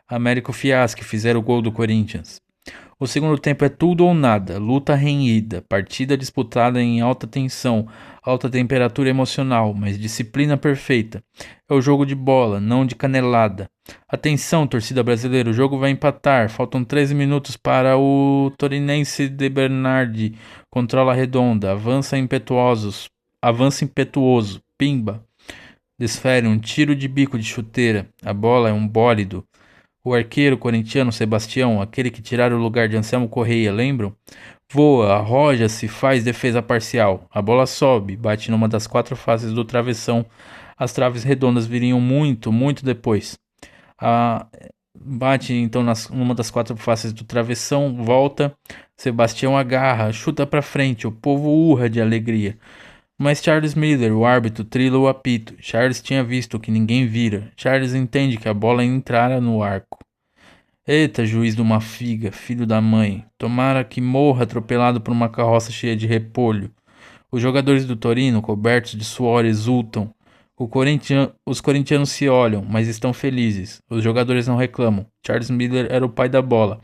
Américo Fiaschi fizeram o gol do Corinthians. O segundo tempo é tudo ou nada, luta renhida, partida disputada em alta tensão, alta temperatura emocional, mas disciplina perfeita. É o jogo de bola, não de canelada. Atenção, torcida brasileira, o jogo vai empatar. Faltam 13 minutos para o torinense de Bernardi. Controla a redonda, avança impetuoso, pimba. Desfere um tiro de bico de chuteira. A bola é um bólido. O arqueiro corintiano Sebastião, aquele que tiraram o lugar de Anselmo Correia, lembram? Voa, arroja-se, faz defesa parcial. A bola sobe, bate numa das 4 faces do travessão. As traves redondas viriam muito, muito depois. Bate então numa das 4 faces do travessão, volta. Sebastião agarra, chuta para frente. O povo urra de alegria. Mas Charles Miller, o árbitro, trila o apito. Charles tinha visto o que ninguém vira. Charles entende que a bola entrara no arco. Eita, juiz de uma figa, filho da mãe. Tomara que morra atropelado por uma carroça cheia de repolho. Os jogadores do Torino, cobertos de suor, exultam. Os corintianos se olham, mas estão felizes. Os jogadores não reclamam. Charles Miller era o pai da bola.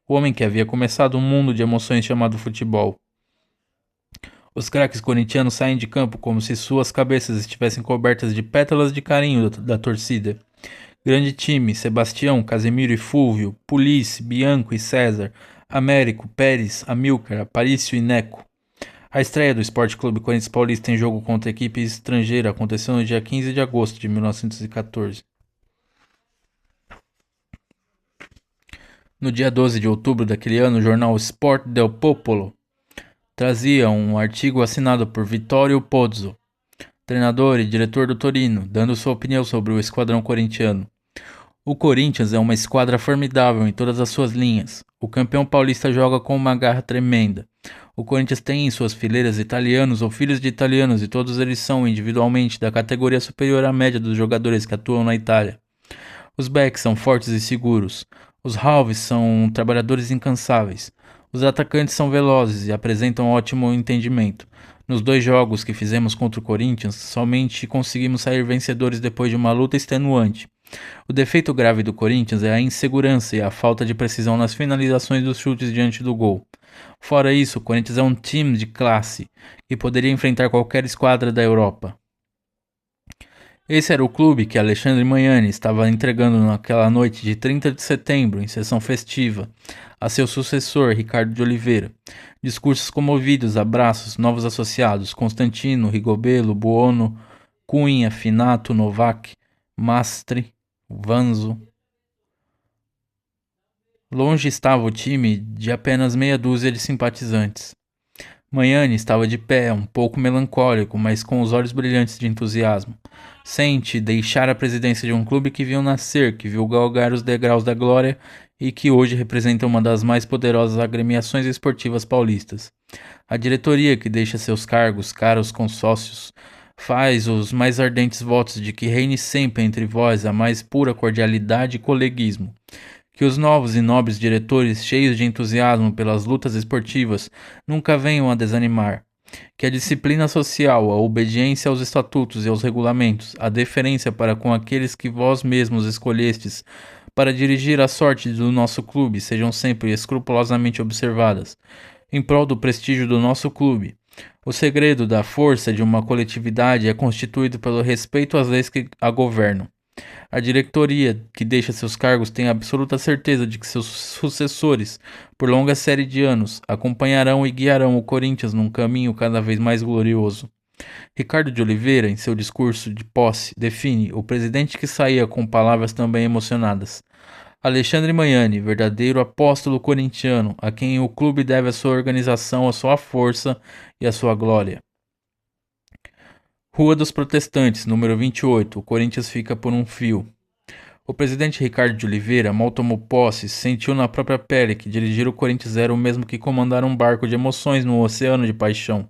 O homem que havia começado um mundo de emoções chamado futebol. Os craques corintianos saem de campo como se suas cabeças estivessem cobertas de pétalas de carinho da torcida. Grande time, Sebastião, Casemiro e Fúvio, Pulice, Bianco e César, Américo, Pérez, Amilcar, Aparício e Neco. A estreia do Sport Clube Corinthians Paulista em jogo contra a equipe estrangeira aconteceu no dia 15 de agosto de 1914. No dia 12 de outubro daquele ano, o jornal Sport del Popolo trazia um artigo assinado por Vittorio Pozzo, treinador e diretor do Torino, dando sua opinião sobre o esquadrão corintiano. O Corinthians é uma esquadra formidável em todas as suas linhas. O campeão paulista joga com uma garra tremenda. O Corinthians tem em suas fileiras italianos ou filhos de italianos e todos eles são, individualmente, da categoria superior à média dos jogadores que atuam na Itália. Os backs são fortes e seguros. Os halves são trabalhadores incansáveis. Os atacantes são velozes e apresentam ótimo entendimento. Nos 2 jogos que fizemos contra o Corinthians, somente conseguimos sair vencedores depois de uma luta extenuante. O defeito grave do Corinthians é a insegurança e a falta de precisão nas finalizações dos chutes diante do gol. Fora isso, o Corinthians é um time de classe que poderia enfrentar qualquer esquadra da Europa. Esse era o clube que Alexandre Magnani estava entregando naquela noite de 30 de setembro, em sessão festiva, a seu sucessor, Ricardo de Oliveira. Discursos comovidos, abraços, novos associados, Constantino, Rigobelo, Buono, Cunha, Finato, Novak, Mastre, Vanzo. Longe estava o time de apenas meia dúzia de simpatizantes. Magnani estava de pé, um pouco melancólico, mas com os olhos brilhantes de entusiasmo. Sente deixar a presidência de um clube que viu nascer, que viu galgar os degraus da glória e que hoje representa uma das mais poderosas agremiações esportivas paulistas. A diretoria que deixa seus cargos, caros consórcios, Faz os mais ardentes votos de que reine sempre entre vós a mais pura cordialidade e coleguismo. Que os novos e nobres diretores, cheios de entusiasmo pelas lutas esportivas, nunca venham a desanimar. Que a disciplina social, a obediência aos estatutos e aos regulamentos, a deferência para com aqueles que vós mesmos escolhestes para dirigir a sorte do nosso clube sejam sempre escrupulosamente observadas, em prol do prestígio do nosso clube. O segredo da força de uma coletividade é constituído pelo respeito às leis que a governam. A diretoria que deixa seus cargos tem absoluta certeza de que seus sucessores, por longa série de anos, acompanharão e guiarão o Corinthians num caminho cada vez mais glorioso. Ricardo de Oliveira, em seu discurso de posse, define o presidente que saía com palavras também emocionadas. Alexandre Magnani, verdadeiro apóstolo corintiano, a quem o clube deve a sua organização, a sua força e a sua glória. Rua dos Protestantes, número 28, o Corinthians fica por um fio. O presidente Ricardo de Oliveira mal tomou posse, sentiu na própria pele que dirigir o Corinthians era o mesmo que comandar um barco de emoções no oceano de paixão.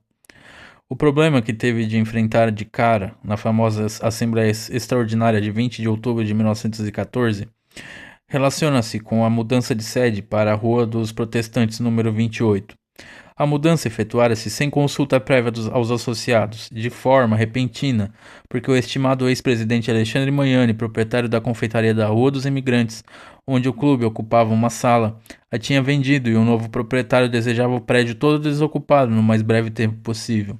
O problema que teve de enfrentar de cara na famosa Assembleia Extraordinária de 20 de outubro de 1914 relaciona-se com a mudança de sede para a Rua dos Protestantes, número 28. A mudança efetuara-se sem consulta prévia aos associados, de forma repentina, porque o estimado ex-presidente Alexandre Magnani, proprietário da confeitaria da Rua dos Imigrantes, onde o clube ocupava uma sala, a tinha vendido e o novo proprietário desejava o prédio todo desocupado no mais breve tempo possível.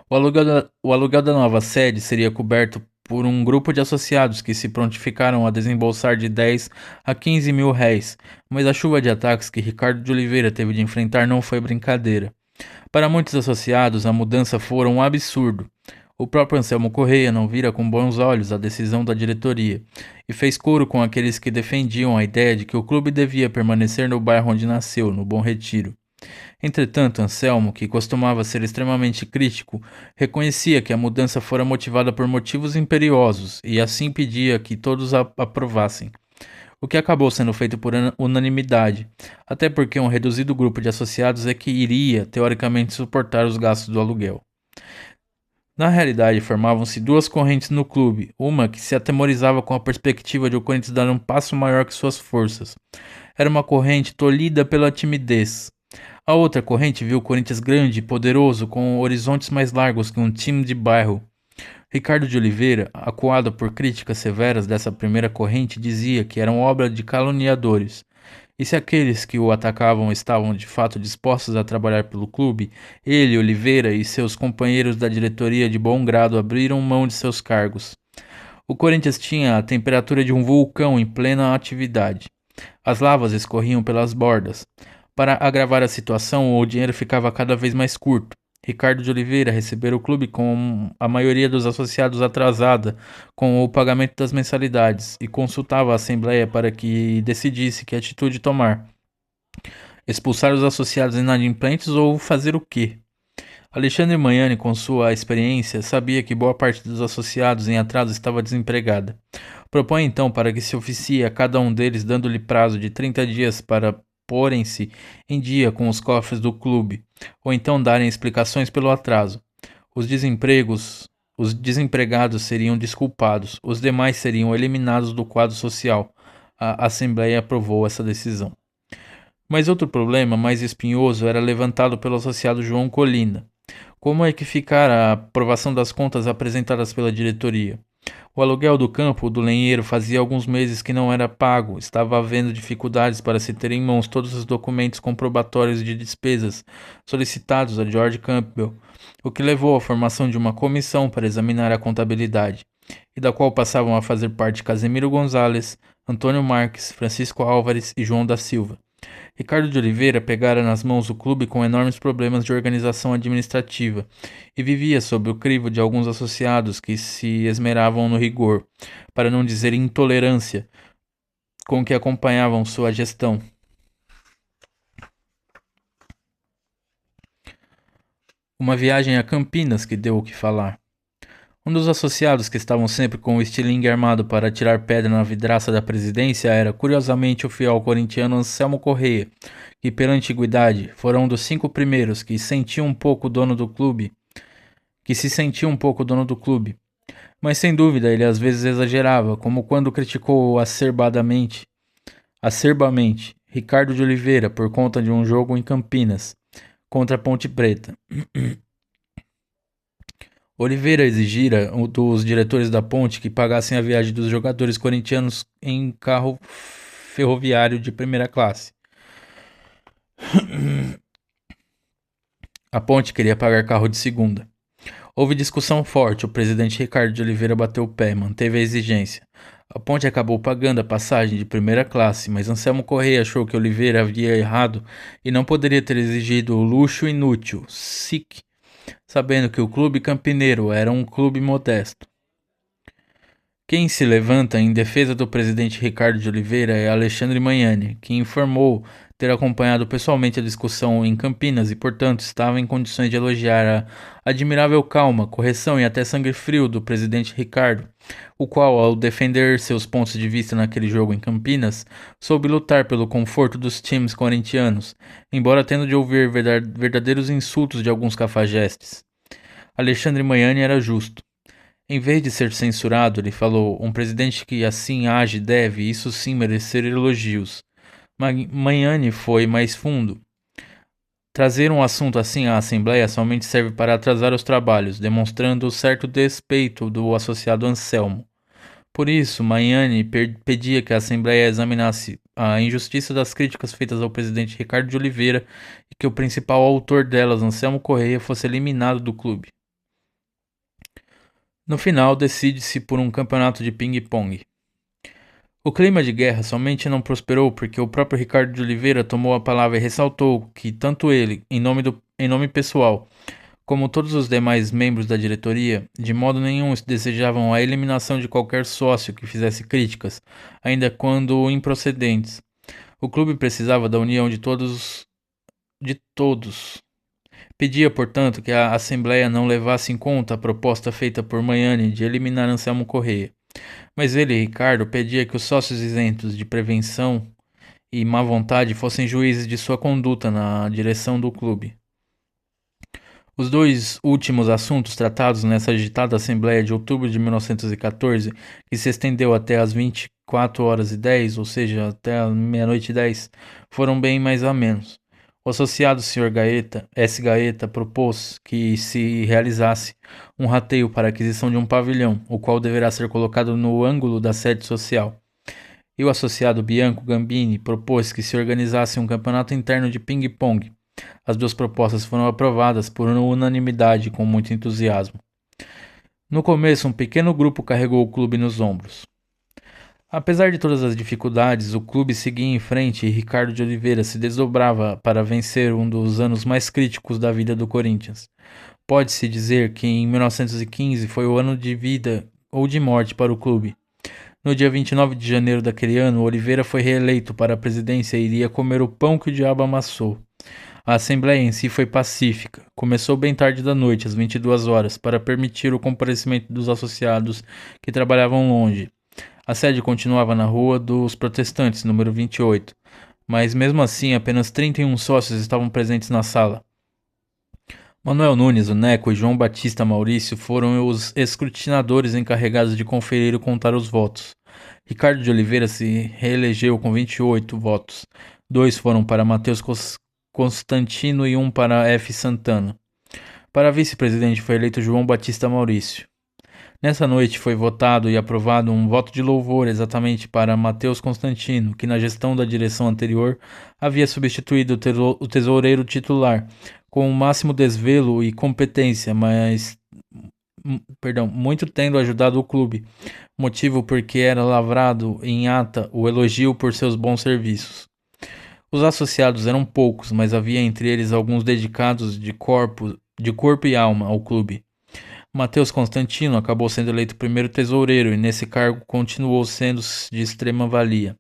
O aluguel da nova sede seria coberto por um grupo de associados que se prontificaram a desembolsar de 10 a 15 mil réis, mas a chuva de ataques que Ricardo de Oliveira teve de enfrentar não foi brincadeira. Para muitos associados, a mudança fora um absurdo. O próprio Anselmo Correia não vira com bons olhos a decisão da diretoria e fez coro com aqueles que defendiam a ideia de que o clube devia permanecer no bairro onde nasceu, no Bom Retiro. Entretanto, Anselmo, que costumava ser extremamente crítico, reconhecia que a mudança fora motivada por motivos imperiosos e assim pedia que todos a aprovassem. O que acabou sendo feito por unanimidade, até porque um reduzido grupo de associados é que iria, teoricamente, suportar os gastos do aluguel. Na realidade, formavam-se duas correntes no clube, uma que se atemorizava com a perspectiva de o Corinthians dar um passo maior que suas forças. Era uma corrente tolhida pela timidez. A outra corrente viu o Corinthians grande e poderoso, com horizontes mais largos que um time de bairro. Ricardo de Oliveira, acuado por críticas severas dessa primeira corrente, dizia que eram obra de caluniadores. E se aqueles que o atacavam estavam de fato dispostos a trabalhar pelo clube, ele, Oliveira e seus companheiros da diretoria de bom grado abriram mão de seus cargos. O Corinthians tinha a temperatura de um vulcão em plena atividade. As lavas escorriam pelas bordas. Para agravar a situação, o dinheiro ficava cada vez mais curto. Ricardo de Oliveira recebera o clube com a maioria dos associados atrasada com o pagamento das mensalidades e consultava a Assembleia para que decidisse que atitude tomar. Expulsar os associados inadimplentes ou fazer o quê? Alexandre Magnani, com sua experiência, sabia que boa parte dos associados em atraso estava desempregada. Propõe então para que se oficie a cada um deles dando-lhe prazo de 30 dias para porem-se em dia com os cofres do clube, ou então darem explicações pelo atraso. Os desempregados seriam desculpados, os demais seriam eliminados do quadro social. A Assembleia aprovou essa decisão. Mas outro problema mais espinhoso era levantado pelo associado João Colina. Como é que ficara a aprovação das contas apresentadas pela diretoria? O aluguel do campo do lenheiro fazia alguns meses que não era pago, estava havendo dificuldades para se ter em mãos todos os documentos comprobatórios de despesas solicitados a George Campbell, o que levou à formação de uma comissão para examinar a contabilidade, e da qual passavam a fazer parte Casemiro Gonzalez, Antônio Marques, Francisco Álvares e João da Silva. Ricardo de Oliveira pegara nas mãos o clube com enormes problemas de organização administrativa e vivia sob o crivo de alguns associados que se esmeravam no rigor, para não dizer intolerância, com que acompanhavam sua gestão. Uma viagem a Campinas que deu o que falar. Um dos associados que estavam sempre com o estilingue armado para atirar pedra na vidraça da presidência era, curiosamente, o fiel corintiano Anselmo Correia, que, pela antiguidade, fora um dos 5 primeiros que sentia um pouco o dono do clube, que se sentia um pouco dono do clube. Mas sem dúvida ele às vezes exagerava, como quando criticou acerbamente Ricardo de Oliveira por conta de um jogo em Campinas contra a Ponte Preta. Oliveira exigira dos diretores da Ponte que pagassem a viagem dos jogadores corintianos em carro ferroviário de primeira classe. A Ponte queria pagar carro de segunda. Houve discussão forte, o presidente Ricardo de Oliveira bateu o pé, manteve a exigência. A Ponte acabou pagando a passagem de primeira classe, mas Anselmo Correia achou que Oliveira havia errado e não poderia ter exigido o luxo inútil, sic, sabendo que o clube campineiro era um clube modesto. Quem se levanta em defesa do presidente Ricardo de Oliveira é Alexandre Magnani, que informou ter acompanhado pessoalmente a discussão em Campinas e, portanto, estava em condições de elogiar a admirável calma, correção e até sangue frio do presidente Ricardo, o qual, ao defender seus pontos de vista naquele jogo em Campinas, soube lutar pelo conforto dos times corintianos, embora tendo de ouvir verdadeiros insultos de alguns cafajestes. Alexandre Magnani era justo. Em vez de ser censurado, ele falou: um presidente que assim age deve, isso sim, merecer elogios. Magnani foi mais fundo. Trazer um assunto assim à Assembleia somente serve para atrasar os trabalhos, demonstrando certo despeito do associado Anselmo. Por isso, Magnani pedia que a Assembleia examinasse a injustiça das críticas feitas ao presidente Ricardo de Oliveira e que o principal autor delas, Anselmo Correia, fosse eliminado do clube. No final, decide-se por um campeonato de ping-pong. O clima de guerra somente não prosperou porque o próprio Ricardo de Oliveira tomou a palavra e ressaltou que tanto ele, em nome pessoal, como todos os demais membros da diretoria, de modo nenhum desejavam a eliminação de qualquer sócio que fizesse críticas, ainda quando improcedentes. O clube precisava da união de todos. Pedia, portanto, que a Assembleia não levasse em conta a proposta feita por Magnani de eliminar Anselmo Correia. Mas ele, Ricardo, pedia que os sócios isentos de prevenção e má vontade fossem juízes de sua conduta na direção do clube. Os dois últimos assuntos tratados nessa agitada Assembleia de outubro de 1914, que se estendeu até às 24h10, ou seja, até a meia-noite e 10, foram bem mais amenos. O associado Sr. S. Gaeta propôs que se realizasse um rateio para a aquisição de um pavilhão, o qual deverá ser colocado no ângulo da sede social. E o associado Bianco Gambini propôs que se organizasse um campeonato interno de ping-pong. As duas propostas foram aprovadas por unanimidade com muito entusiasmo. No começo, um pequeno grupo carregou o clube nos ombros. Apesar de todas as dificuldades, o clube seguia em frente e Ricardo de Oliveira se desdobrava para vencer um dos anos mais críticos da vida do Corinthians. Pode-se dizer que em 1915 foi o ano de vida ou de morte para o clube. No dia 29 de janeiro daquele ano, Oliveira foi reeleito para a presidência e iria comer o pão que o diabo amassou. A assembleia em si foi pacífica. Começou bem tarde da noite, às 22 horas, para permitir o comparecimento dos associados que trabalhavam longe. A sede continuava na Rua dos Protestantes, número 28, mas mesmo assim apenas 31 sócios estavam presentes na sala. Manuel Nunes, o Neco e João Batista Maurício foram os escrutinadores encarregados de conferir e contar os votos. Ricardo de Oliveira se reelegeu com 28 votos. 2 foram para Matheus Constantino e 1 para F. Santana. Para vice-presidente foi eleito João Batista Maurício. Nessa noite foi votado e aprovado um voto de louvor exatamente para Matheus Constantino, que na gestão da direção anterior havia substituído o tesoureiro titular, com o máximo desvelo e competência, muito tendo ajudado o clube, motivo porque era lavrado em ata o elogio por seus bons serviços. Os associados eram poucos, mas havia entre eles alguns dedicados de corpo e alma ao clube. Matheus Constantino acabou sendo eleito primeiro tesoureiro e nesse cargo continuou sendo de extrema valia.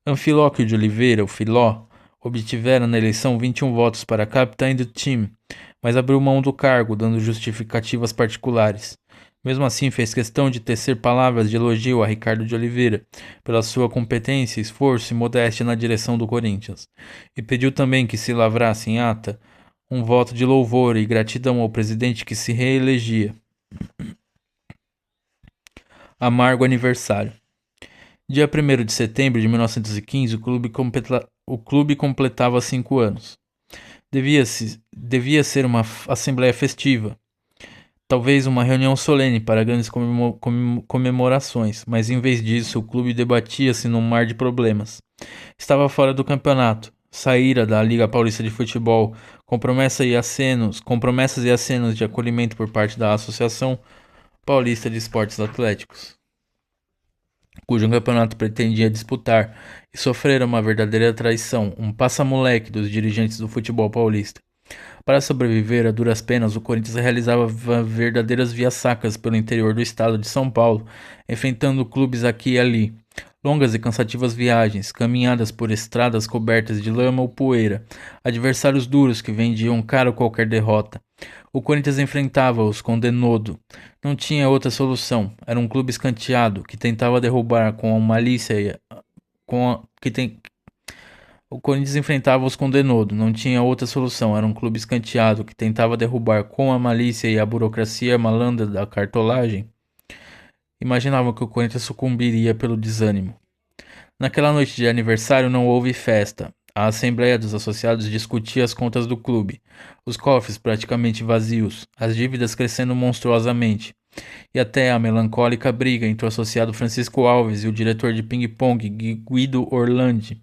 Anfilóquio de Oliveira, o Filó, obtivera na eleição 21 votos para capitão do time, mas abriu mão do cargo, dando justificativas particulares. Mesmo assim, fez questão de tecer palavras de elogio a Ricardo de Oliveira, pela sua competência, esforço e modéstia na direção do Corinthians, e pediu também que se lavrasse em ata Um voto de louvor e gratidão ao presidente que se reelegia. Amargo aniversário. Dia 1º de setembro de 1915, o clube completava 5 anos. Devia ser uma assembleia festiva, talvez uma reunião solene para grandes comemorações, mas em vez disso o clube debatia-se num mar de problemas. Estava fora do campeonato, saíra da Liga Paulista de Futebol, com promessas e acenos de acolhimento por parte da Associação Paulista de Esportes Atléticos, cujo campeonato pretendia disputar, e sofrera uma verdadeira traição, um passa-moleque dos dirigentes do futebol paulista. Para sobreviver a duras penas, o Corinthians realizava verdadeiras vias-sacas pelo interior do estado de São Paulo, enfrentando clubes aqui e ali. Longas e cansativas viagens, caminhadas por estradas cobertas de lama ou poeira, adversários duros que vendiam caro qualquer derrota. O Corinthians enfrentava-os com denodo. Não tinha outra solução. Era um clube escanteado que tentava derrubar com a malícia e o Corinthians enfrentava-os com denodo. Não tinha outra solução. Era um clube escanteado que tentava derrubar com a malícia e a burocracia malandra da cartolagem. Imaginavam que o Corinthians sucumbiria pelo desânimo. Naquela noite de aniversário não houve festa. A Assembleia dos Associados discutia as contas do clube, os cofres praticamente vazios, as dívidas crescendo monstruosamente, e até a melancólica briga entre o associado Francisco Alves e o diretor de ping-pong Guido Orlandi.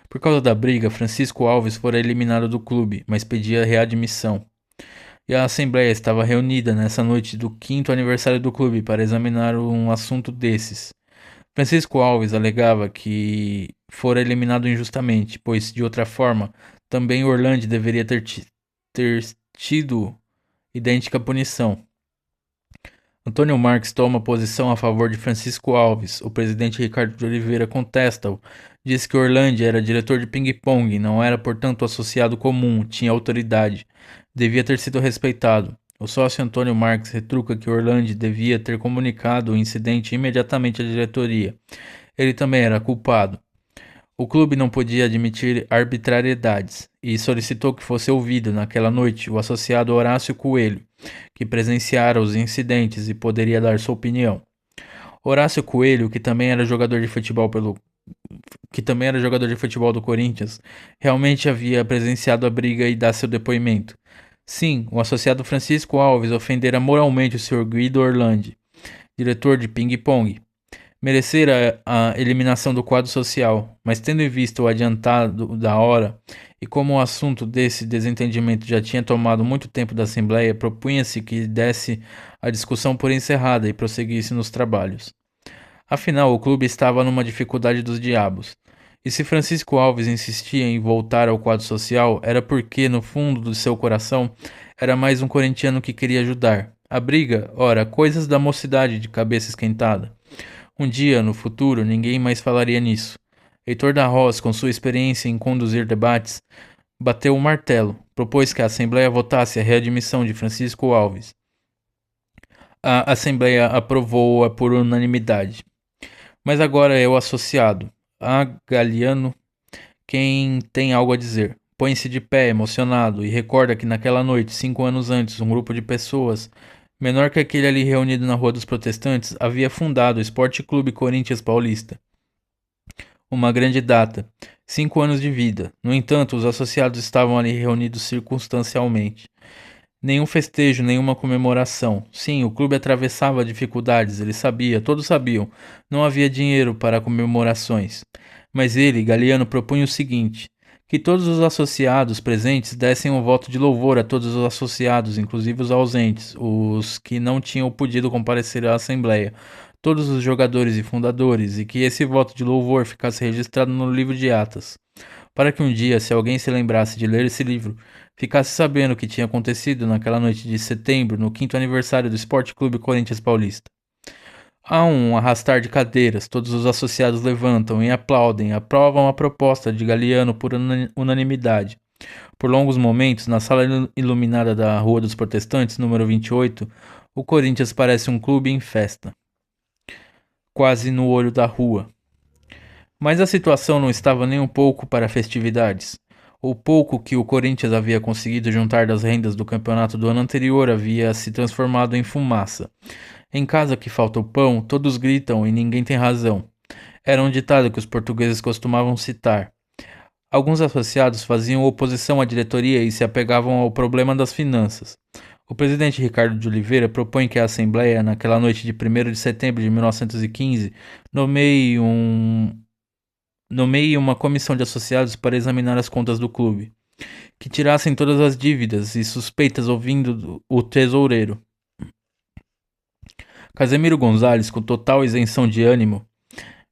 Por causa da briga, Francisco Alves fora eliminado do clube, mas pedia readmissão. E a Assembleia estava reunida nessa noite do 5º aniversário do clube para examinar um assunto desses. Francisco Alves alegava que fora eliminado injustamente, pois, de outra forma, também Orlandi deveria ter tido idêntica punição. Antônio Marques toma posição a favor de Francisco Alves. O presidente Ricardo de Oliveira contesta-o. Diz que Orlandi era diretor de ping-pong, não era, portanto, associado comum, tinha autoridade. Devia ter sido respeitado. O sócio Antônio Marques retruca que Orlandi devia ter comunicado o incidente imediatamente à diretoria. Ele também era culpado. O clube não podia admitir arbitrariedades e solicitou que fosse ouvido naquela noite o associado Horácio Coelho, que presenciara os incidentes e poderia dar sua opinião. Horácio Coelho, que também era jogador de futebol do Corinthians, realmente havia presenciado a briga e dá seu depoimento. Sim, o associado Francisco Alves ofendera moralmente o Sr. Guido Orlandi, diretor de ping-pong. Merecera a eliminação do quadro social, mas tendo em vista o adiantado da hora, e como o assunto desse desentendimento já tinha tomado muito tempo da Assembleia, propunha-se que desse a discussão por encerrada e prosseguisse nos trabalhos. Afinal, o clube estava numa dificuldade dos diabos. E se Francisco Alves insistia em voltar ao quadro social, era porque, no fundo do seu coração, era mais um corintiano que queria ajudar. A briga, ora, coisas da mocidade de cabeça esquentada. Um dia, no futuro, ninguém mais falaria nisso. Heitor da Roz, com sua experiência em conduzir debates, bateu o martelo, propôs que a Assembleia votasse a readmissão de Francisco Alves. A Assembleia aprovou-a por unanimidade. Mas agora é o associado, Galiano, quem tem algo a dizer. Põe-se de pé, emocionado, e recorda que naquela noite, 5 anos antes, um grupo de pessoas, menor que aquele ali reunido na Rua dos Protestantes, havia fundado o Esporte Clube Corinthians Paulista. Uma grande data, 5 anos de vida. No entanto, os associados estavam ali reunidos circunstancialmente. Nenhum festejo, nenhuma comemoração. Sim, o clube atravessava dificuldades, ele sabia, todos sabiam. Não havia dinheiro para comemorações. Mas ele, Galiano, propunha o seguinte: que todos os associados presentes dessem um voto de louvor a todos os associados, inclusive os ausentes, os que não tinham podido comparecer à Assembleia, todos os jogadores e fundadores, e que esse voto de louvor ficasse registrado no livro de atas, para que um dia, se alguém se lembrasse de ler esse livro, ficasse sabendo o que tinha acontecido naquela noite de setembro, no 5º aniversário do Esporte Clube Corinthians Paulista. Há um arrastar de cadeiras, todos os associados levantam e aplaudem, aprovam a proposta de Galiano por unanimidade. Por longos momentos, na sala iluminada da Rua dos Protestantes, número 28, o Corinthians parece um clube em festa, quase no olho da rua. Mas a situação não estava nem um pouco para festividades. O pouco que o Corinthians havia conseguido juntar das rendas do campeonato do ano anterior havia se transformado em fumaça. Em casa que falta o pão, todos gritam e ninguém tem razão. Era um ditado que os portugueses costumavam citar. Alguns associados faziam oposição à diretoria e se apegavam ao problema das finanças. O presidente Ricardo de Oliveira propõe que a Assembleia, naquela noite de 1º de setembro de 1915, nomeie uma comissão de associados para examinar as contas do clube, que tirassem todas as dívidas e suspeitas ouvindo o tesoureiro. Casemiro Gonzalez, com total isenção de ânimo,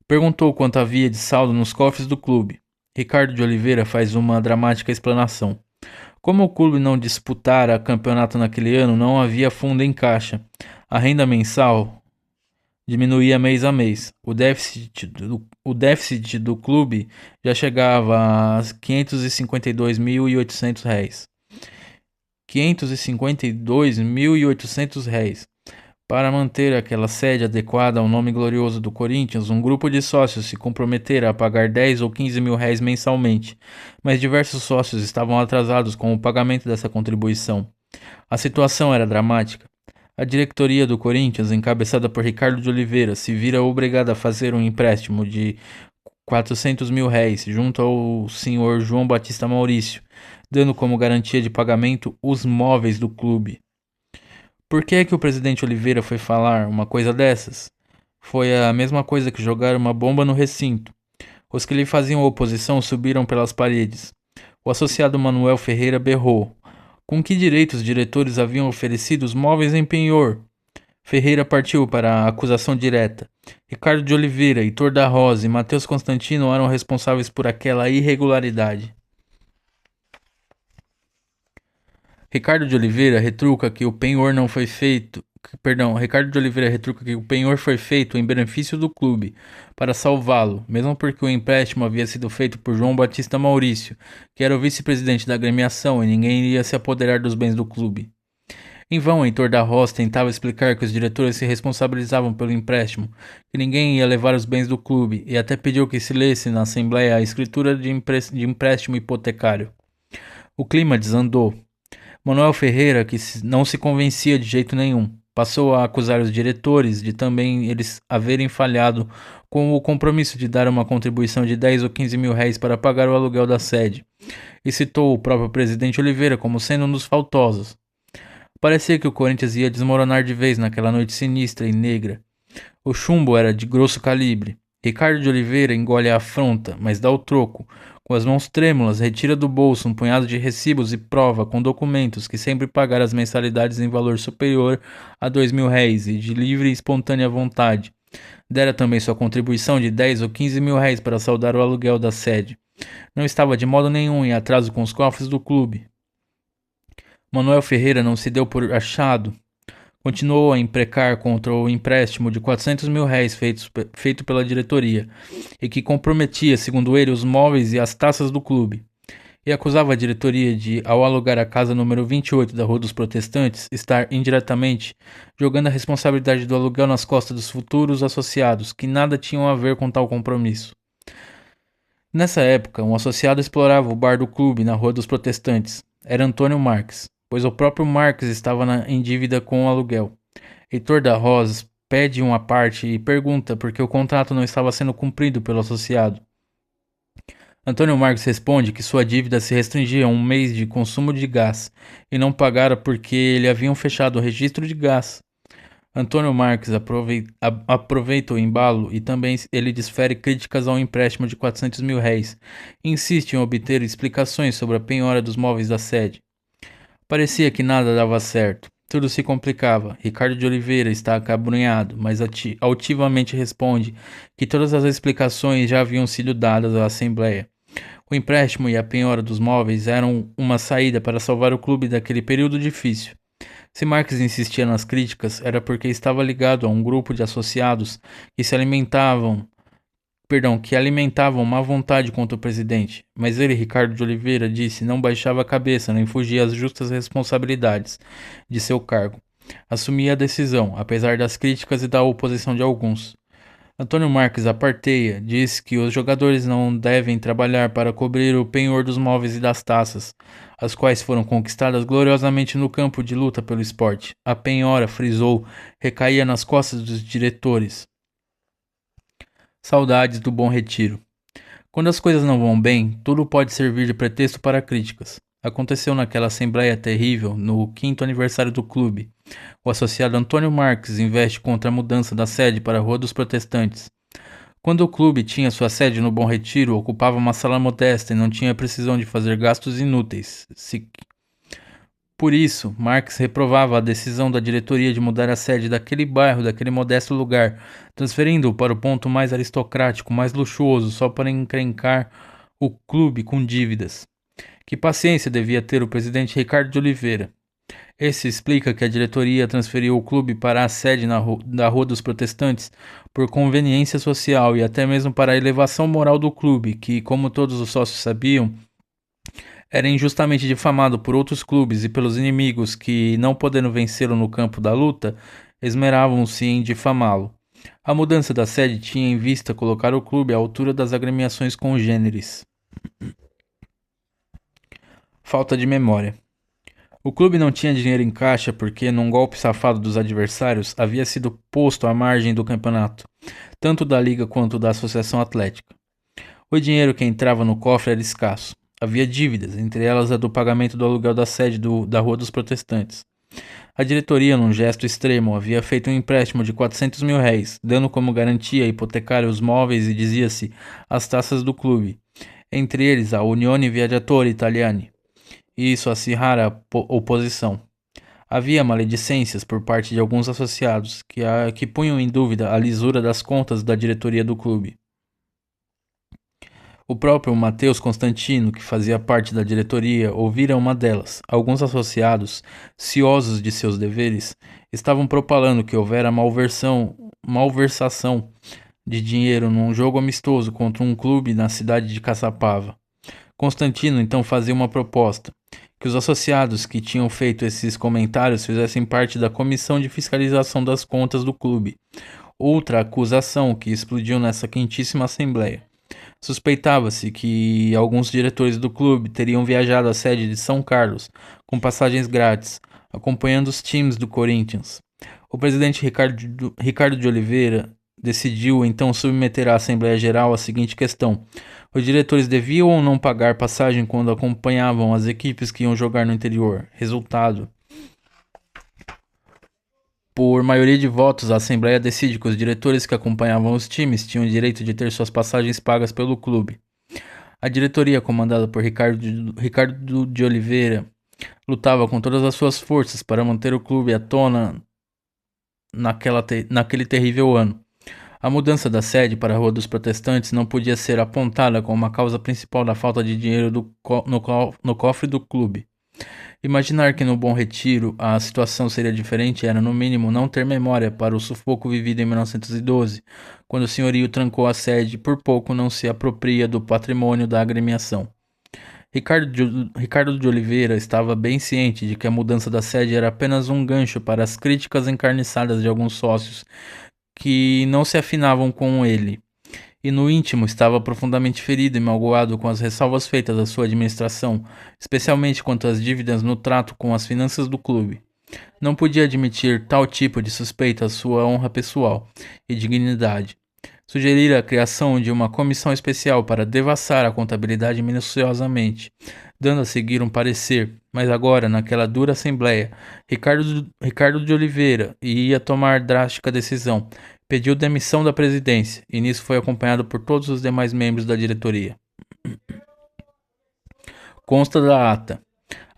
perguntou quanto havia de saldo nos cofres do clube. Ricardo de Oliveira faz uma dramática explanação. Como o clube não disputara campeonato naquele ano, não havia fundo em caixa. A renda mensal diminuía mês a mês. O déficit do clube já chegava a R$ 552.800. R$ 552.800. Para manter aquela sede adequada ao nome glorioso do Corinthians, um grupo de sócios se comprometera a pagar 10 ou 15 mil réis mensalmente, mas diversos sócios estavam atrasados com o pagamento dessa contribuição. A situação era dramática. A diretoria do Corinthians, encabeçada por Ricardo de Oliveira, se vira obrigada a fazer um empréstimo de 400 mil réis junto ao senhor João Batista Maurício, dando como garantia de pagamento os móveis do clube. Por que é que o presidente Oliveira foi falar uma coisa dessas? Foi a mesma coisa que jogar uma bomba no recinto. Os que lhe faziam oposição subiram pelas paredes. O associado Manuel Ferreira berrou. Com que direito os diretores haviam oferecido os móveis em penhor? Ferreira partiu para a acusação direta. Ricardo de Oliveira, Heitor da Rosa e Matheus Constantino eram responsáveis por aquela irregularidade. Ricardo de Oliveira retruca que o penhor não foi feito. Ricardo de Oliveira retruca que o penhor foi feito em benefício do clube, para salvá-lo, mesmo porque o empréstimo havia sido feito por João Batista Maurício, que era o vice-presidente da agremiação e ninguém iria se apoderar dos bens do clube. Em vão, Heitor da Roça tentava explicar que os diretores se responsabilizavam pelo empréstimo, que ninguém ia levar os bens do clube, e até pediu que se lesse na Assembleia a escritura de empréstimo hipotecário. O clima desandou. Manuel Ferreira, que não se convencia de jeito nenhum, passou a acusar os diretores de também eles haverem falhado com o compromisso de dar uma contribuição de 10 ou 15 mil réis para pagar o aluguel da sede, e citou o próprio presidente Oliveira como sendo um dos faltosos. Parecia que o Corinthians ia desmoronar de vez naquela noite sinistra e negra. O chumbo era de grosso calibre. Ricardo de Oliveira engole a afronta, mas dá o troco. Com as mãos trêmulas, retira do bolso um punhado de recibos e prova com documentos que sempre pagara as mensalidades em valor superior a 2 mil réis e de livre e espontânea vontade. Dera também sua contribuição de 10 ou 15 mil réis para saldar o aluguel da sede. Não estava de modo nenhum em atraso com os cofres do clube. Manuel Ferreira não se deu por achado. Continuou a imprecar contra o empréstimo de 400 mil réis feito pela diretoria, e que comprometia, segundo ele, os móveis e as taças do clube. E acusava a diretoria de, ao alugar a casa número 28 da Rua dos Protestantes, estar indiretamente jogando a responsabilidade do aluguel nas costas dos futuros associados, que nada tinham a ver com tal compromisso. Nessa época, um associado explorava o bar do clube na Rua dos Protestantes. Era Antônio Marques, pois o próprio Marques estava em dívida com o aluguel. Heitor da Rosa pede uma parte e pergunta por que o contrato não estava sendo cumprido pelo associado. Antônio Marques responde que sua dívida se restringia a um mês de consumo de gás e não pagara porque ele haviam fechado o registro de gás. Antônio Marques aproveita o embalo e também ele desfere críticas ao empréstimo de 400 mil réis e insiste em obter explicações sobre a penhora dos móveis da sede. Parecia que nada dava certo. Tudo se complicava. Ricardo de Oliveira está acabrunhado, mas altivamente responde que todas as explicações já haviam sido dadas à Assembleia. O empréstimo e a penhora dos móveis eram uma saída para salvar o clube daquele período difícil. Se Marques insistia nas críticas, era porque estava ligado a um grupo de associados que alimentavam má vontade contra o presidente, mas ele, Ricardo de Oliveira, disse não baixava a cabeça nem fugia às justas responsabilidades de seu cargo. Assumia a decisão, apesar das críticas e da oposição de alguns. Antônio Marques Aparteia disse que os jogadores não devem trabalhar para cobrir o penhor dos móveis e das taças, as quais foram conquistadas gloriosamente no campo de luta pelo esporte. A penhora, frisou, recaía nas costas dos diretores. Saudades do Bom Retiro. Quando as coisas não vão bem, tudo pode servir de pretexto para críticas. Aconteceu naquela assembleia terrível, no 5º aniversário do clube. O associado Antônio Marques investe contra a mudança da sede para a Rua dos Protestantes. Quando o clube tinha sua sede no Bom Retiro, ocupava uma sala modesta e não tinha precisão de fazer gastos inúteis. Por isso, Marx reprovava a decisão da diretoria de mudar a sede daquele bairro, daquele modesto lugar, transferindo-o para o ponto mais aristocrático, mais luxuoso, só para encrencar o clube com dívidas. Que paciência devia ter o presidente Ricardo de Oliveira. Esse explica que a diretoria transferiu o clube para a sede da Rua dos Protestantes por conveniência social e até mesmo para a elevação moral do clube, que, como todos os sócios sabiam, era injustamente difamado por outros clubes e pelos inimigos que, não podendo vencê-lo no campo da luta, esmeravam-se em difamá-lo. A mudança da sede tinha em vista colocar o clube à altura das agremiações congêneres. Falta de memória. O clube não tinha dinheiro em caixa porque, num golpe safado dos adversários, havia sido posto à margem do campeonato, tanto da liga quanto da associação atlética. O dinheiro que entrava no cofre era escasso. Havia dívidas, entre elas a do pagamento do aluguel da sede da Rua dos Protestantes. A diretoria, num gesto extremo, havia feito um empréstimo de 400 mil réis, dando como garantia hipotecária os móveis e, dizia-se, as taças do clube, entre eles a Unione Viaggiatori Italiani, e isso acirrara a oposição. Havia maledicências por parte de alguns associados que punham em dúvida a lisura das contas da diretoria do clube. O próprio Mateus Constantino, que fazia parte da diretoria, ouvira uma delas. Alguns associados, ciosos de seus deveres, estavam propalando que houvera malversação de dinheiro num jogo amistoso contra um clube na cidade de Caçapava. Constantino então fazia uma proposta: que os associados que tinham feito esses comentários fizessem parte da comissão de fiscalização das contas do clube. Outra acusação que explodiu nessa quentíssima assembleia. Suspeitava-se que alguns diretores do clube teriam viajado à sede de São Carlos com passagens grátis, acompanhando os times do Corinthians. O presidente Ricardo de Oliveira decidiu então submeter à Assembleia Geral a seguinte questão: os diretores deviam ou não pagar passagem quando acompanhavam as equipes que iam jogar no interior? Resultado: por maioria de votos, a Assembleia decide que os diretores que acompanhavam os times tinham o direito de ter suas passagens pagas pelo clube. A diretoria, comandada por Ricardo de Oliveira, lutava com todas as suas forças para manter o clube à tona naquele terrível ano. A mudança da sede para a Rua dos Protestantes não podia ser apontada como a causa principal da falta de dinheiro no cofre do clube. Imaginar que no Bom Retiro a situação seria diferente era, no mínimo, não ter memória para o sufoco vivido em 1912, quando o senhorio trancou a sede e por pouco não se apropria do patrimônio da agremiação. Ricardo de Oliveira estava bem ciente de que a mudança da sede era apenas um gancho para as críticas encarniçadas de alguns sócios que não se afinavam com ele, e no íntimo estava profundamente ferido e magoado com as ressalvas feitas à sua administração, especialmente quanto às dívidas no trato com as finanças do clube. Não podia admitir tal tipo de suspeita à sua honra pessoal e dignidade. Sugerira a criação de uma comissão especial para devassar a contabilidade minuciosamente, dando a seguir um parecer, mas agora, naquela dura assembleia, Ricardo de Oliveira ia tomar drástica decisão. Pediu demissão da presidência, e nisso foi acompanhado por todos os demais membros da diretoria. Consta da ata.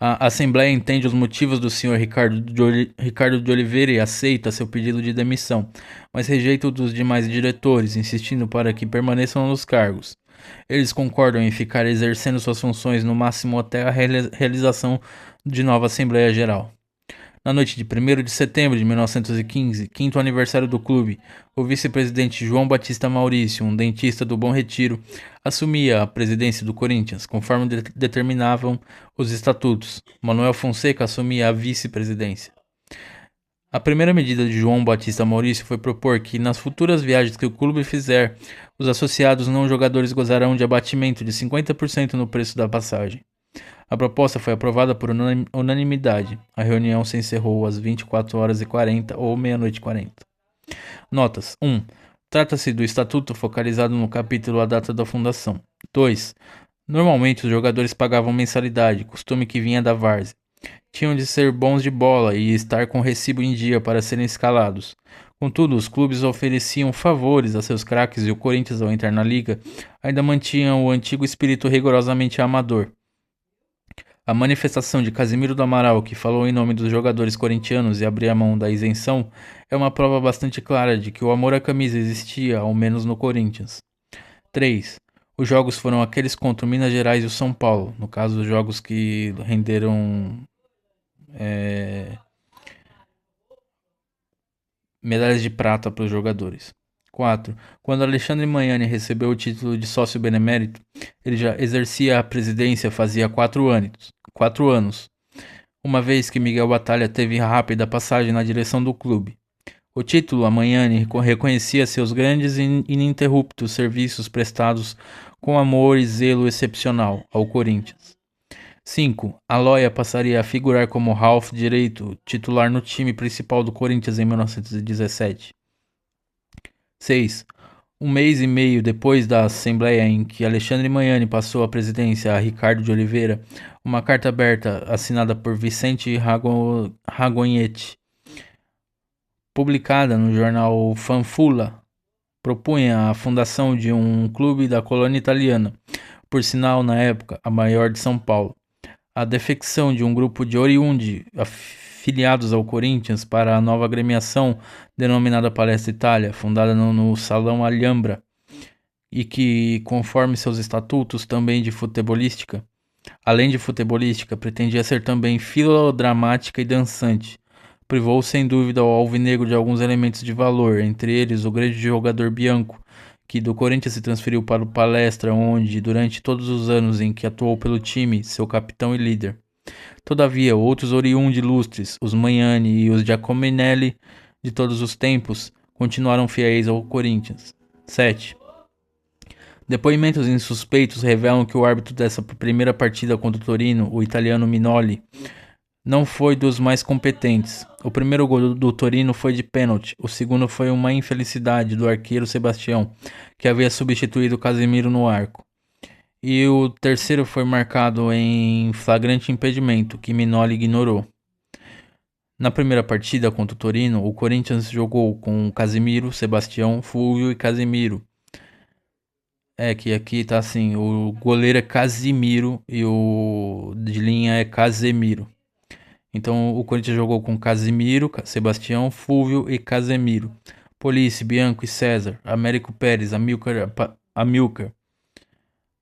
A Assembleia entende os motivos do Sr. Ricardo de Oliveira e aceita seu pedido de demissão, mas rejeita o dos demais diretores, insistindo para que permaneçam nos cargos. Eles concordam em ficar exercendo suas funções no máximo até a realização de nova Assembleia Geral. Na noite de 1º de setembro de 1915, 5º aniversário do clube, o vice-presidente João Batista Maurício, um dentista do Bom Retiro, assumia a presidência do Corinthians, conforme determinavam os estatutos. Manuel Fonseca assumia a vice-presidência. A primeira medida de João Batista Maurício foi propor que, nas futuras viagens que o clube fizer, os associados não jogadores gozarão de abatimento de 50% no preço da passagem. A proposta foi aprovada por unanimidade. A reunião se encerrou às 24h40 ou meia-noite e 40. Notas: 1. Trata-se do estatuto focalizado no capítulo A Data da Fundação. 2. Normalmente os jogadores pagavam mensalidade, costume que vinha da várzea. Tinham de ser bons de bola e estar com recibo em dia para serem escalados. Contudo, os clubes ofereciam favores a seus craques e o Corinthians, ao entrar na liga, ainda mantinha o antigo espírito rigorosamente amador. A manifestação de Casimiro do Amaral, que falou em nome dos jogadores corintianos e abria mão da isenção, é uma prova bastante clara de que o amor à camisa existia, ao menos no Corinthians. 3. Os jogos foram aqueles contra o Minas Gerais e o São Paulo, no caso, os jogos que renderam medalhas de prata para os jogadores. 4. Quando Alexandre Magnani recebeu o título de sócio benemérito, ele já exercia a presidência fazia 4 anos, uma vez que Miguel Batalha teve rápida passagem na direção do clube. O título a Magnani reconhecia seus grandes e ininterruptos serviços prestados com amor e zelo excepcional ao Corinthians. 5. Aloia passaria a figurar como half direito titular no time principal do Corinthians em 1917. 6. Um mês e meio depois da assembleia em que Alexandre Magnani passou a presidência a Ricardo de Oliveira, uma carta aberta assinada por Vicente Ragonhetti, publicada no jornal Fanfula, propunha a fundação de um clube da colônia italiana, por sinal, na época, a maior de São Paulo. A defecção de um grupo de oriundi afiliados ao Corinthians para a nova agremiação denominada Palestra Itália, fundada no Salão Alhambra, e que, conforme seus estatutos também de futebolística, além de futebolística, pretendia ser também filodramática e dançante, privou sem dúvida ao alvinegro de alguns elementos de valor, entre eles o grande jogador Bianco, que do Corinthians se transferiu para o Palestra, onde, durante todos os anos em que atuou pelo time, seu capitão e líder. Todavia, outros oriundi ilustres, os Magnani e os Giacominelli de todos os tempos, continuaram fiéis ao Corinthians. 7. Depoimentos insuspeitos revelam que o árbitro dessa primeira partida contra o Torino, o italiano Minoli, não foi dos mais competentes. O primeiro gol do Torino foi de pênalti, o segundo foi uma infelicidade do arqueiro Sebastião, que havia substituído Casemiro no arco. E o terceiro foi marcado em flagrante impedimento, que Minoli ignorou. Na primeira partida contra o Torino, o Corinthians jogou com Casemiro, Sebastião, Fulvio e Casemiro. Que aqui tá assim, o goleiro é Casimiro e o de linha é Casemiro. Então o Corinthians jogou com Casimiro, Sebastião, Fulvio e Casemiro. Police, Bianco e César, Américo Pérez, Amilcar,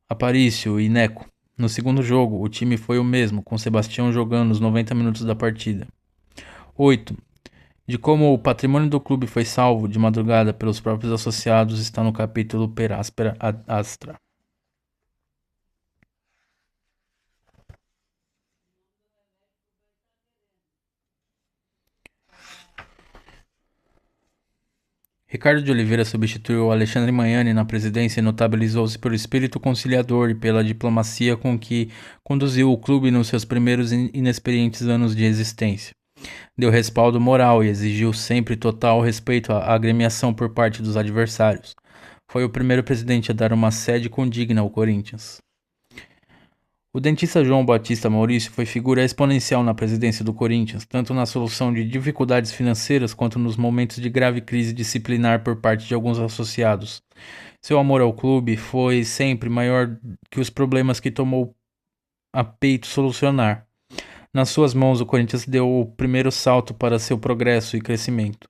Aparício e Neco. No segundo jogo, o time foi o mesmo, com Sebastião jogando os 90 minutos da partida. 8. De como o patrimônio do clube foi salvo de madrugada pelos próprios associados está no capítulo Per Aspera ad Astra. Ricardo de Oliveira substituiu Alexandre Magnani na presidência e notabilizou-se pelo espírito conciliador e pela diplomacia com que conduziu o clube nos seus primeiros inexperientes anos de existência. Deu respaldo moral e exigiu sempre total respeito à agremiação por parte dos adversários. Foi o primeiro presidente a dar uma sede condigna ao Corinthians. O dentista João Batista Maurício foi figura exponencial na presidência do Corinthians, tanto na solução de dificuldades financeiras quanto nos momentos de grave crise disciplinar por parte de alguns associados. Seu amor ao clube foi sempre maior que os problemas que tomou a peito solucionar. Nas suas mãos, o Corinthians deu o primeiro salto para seu progresso e crescimento.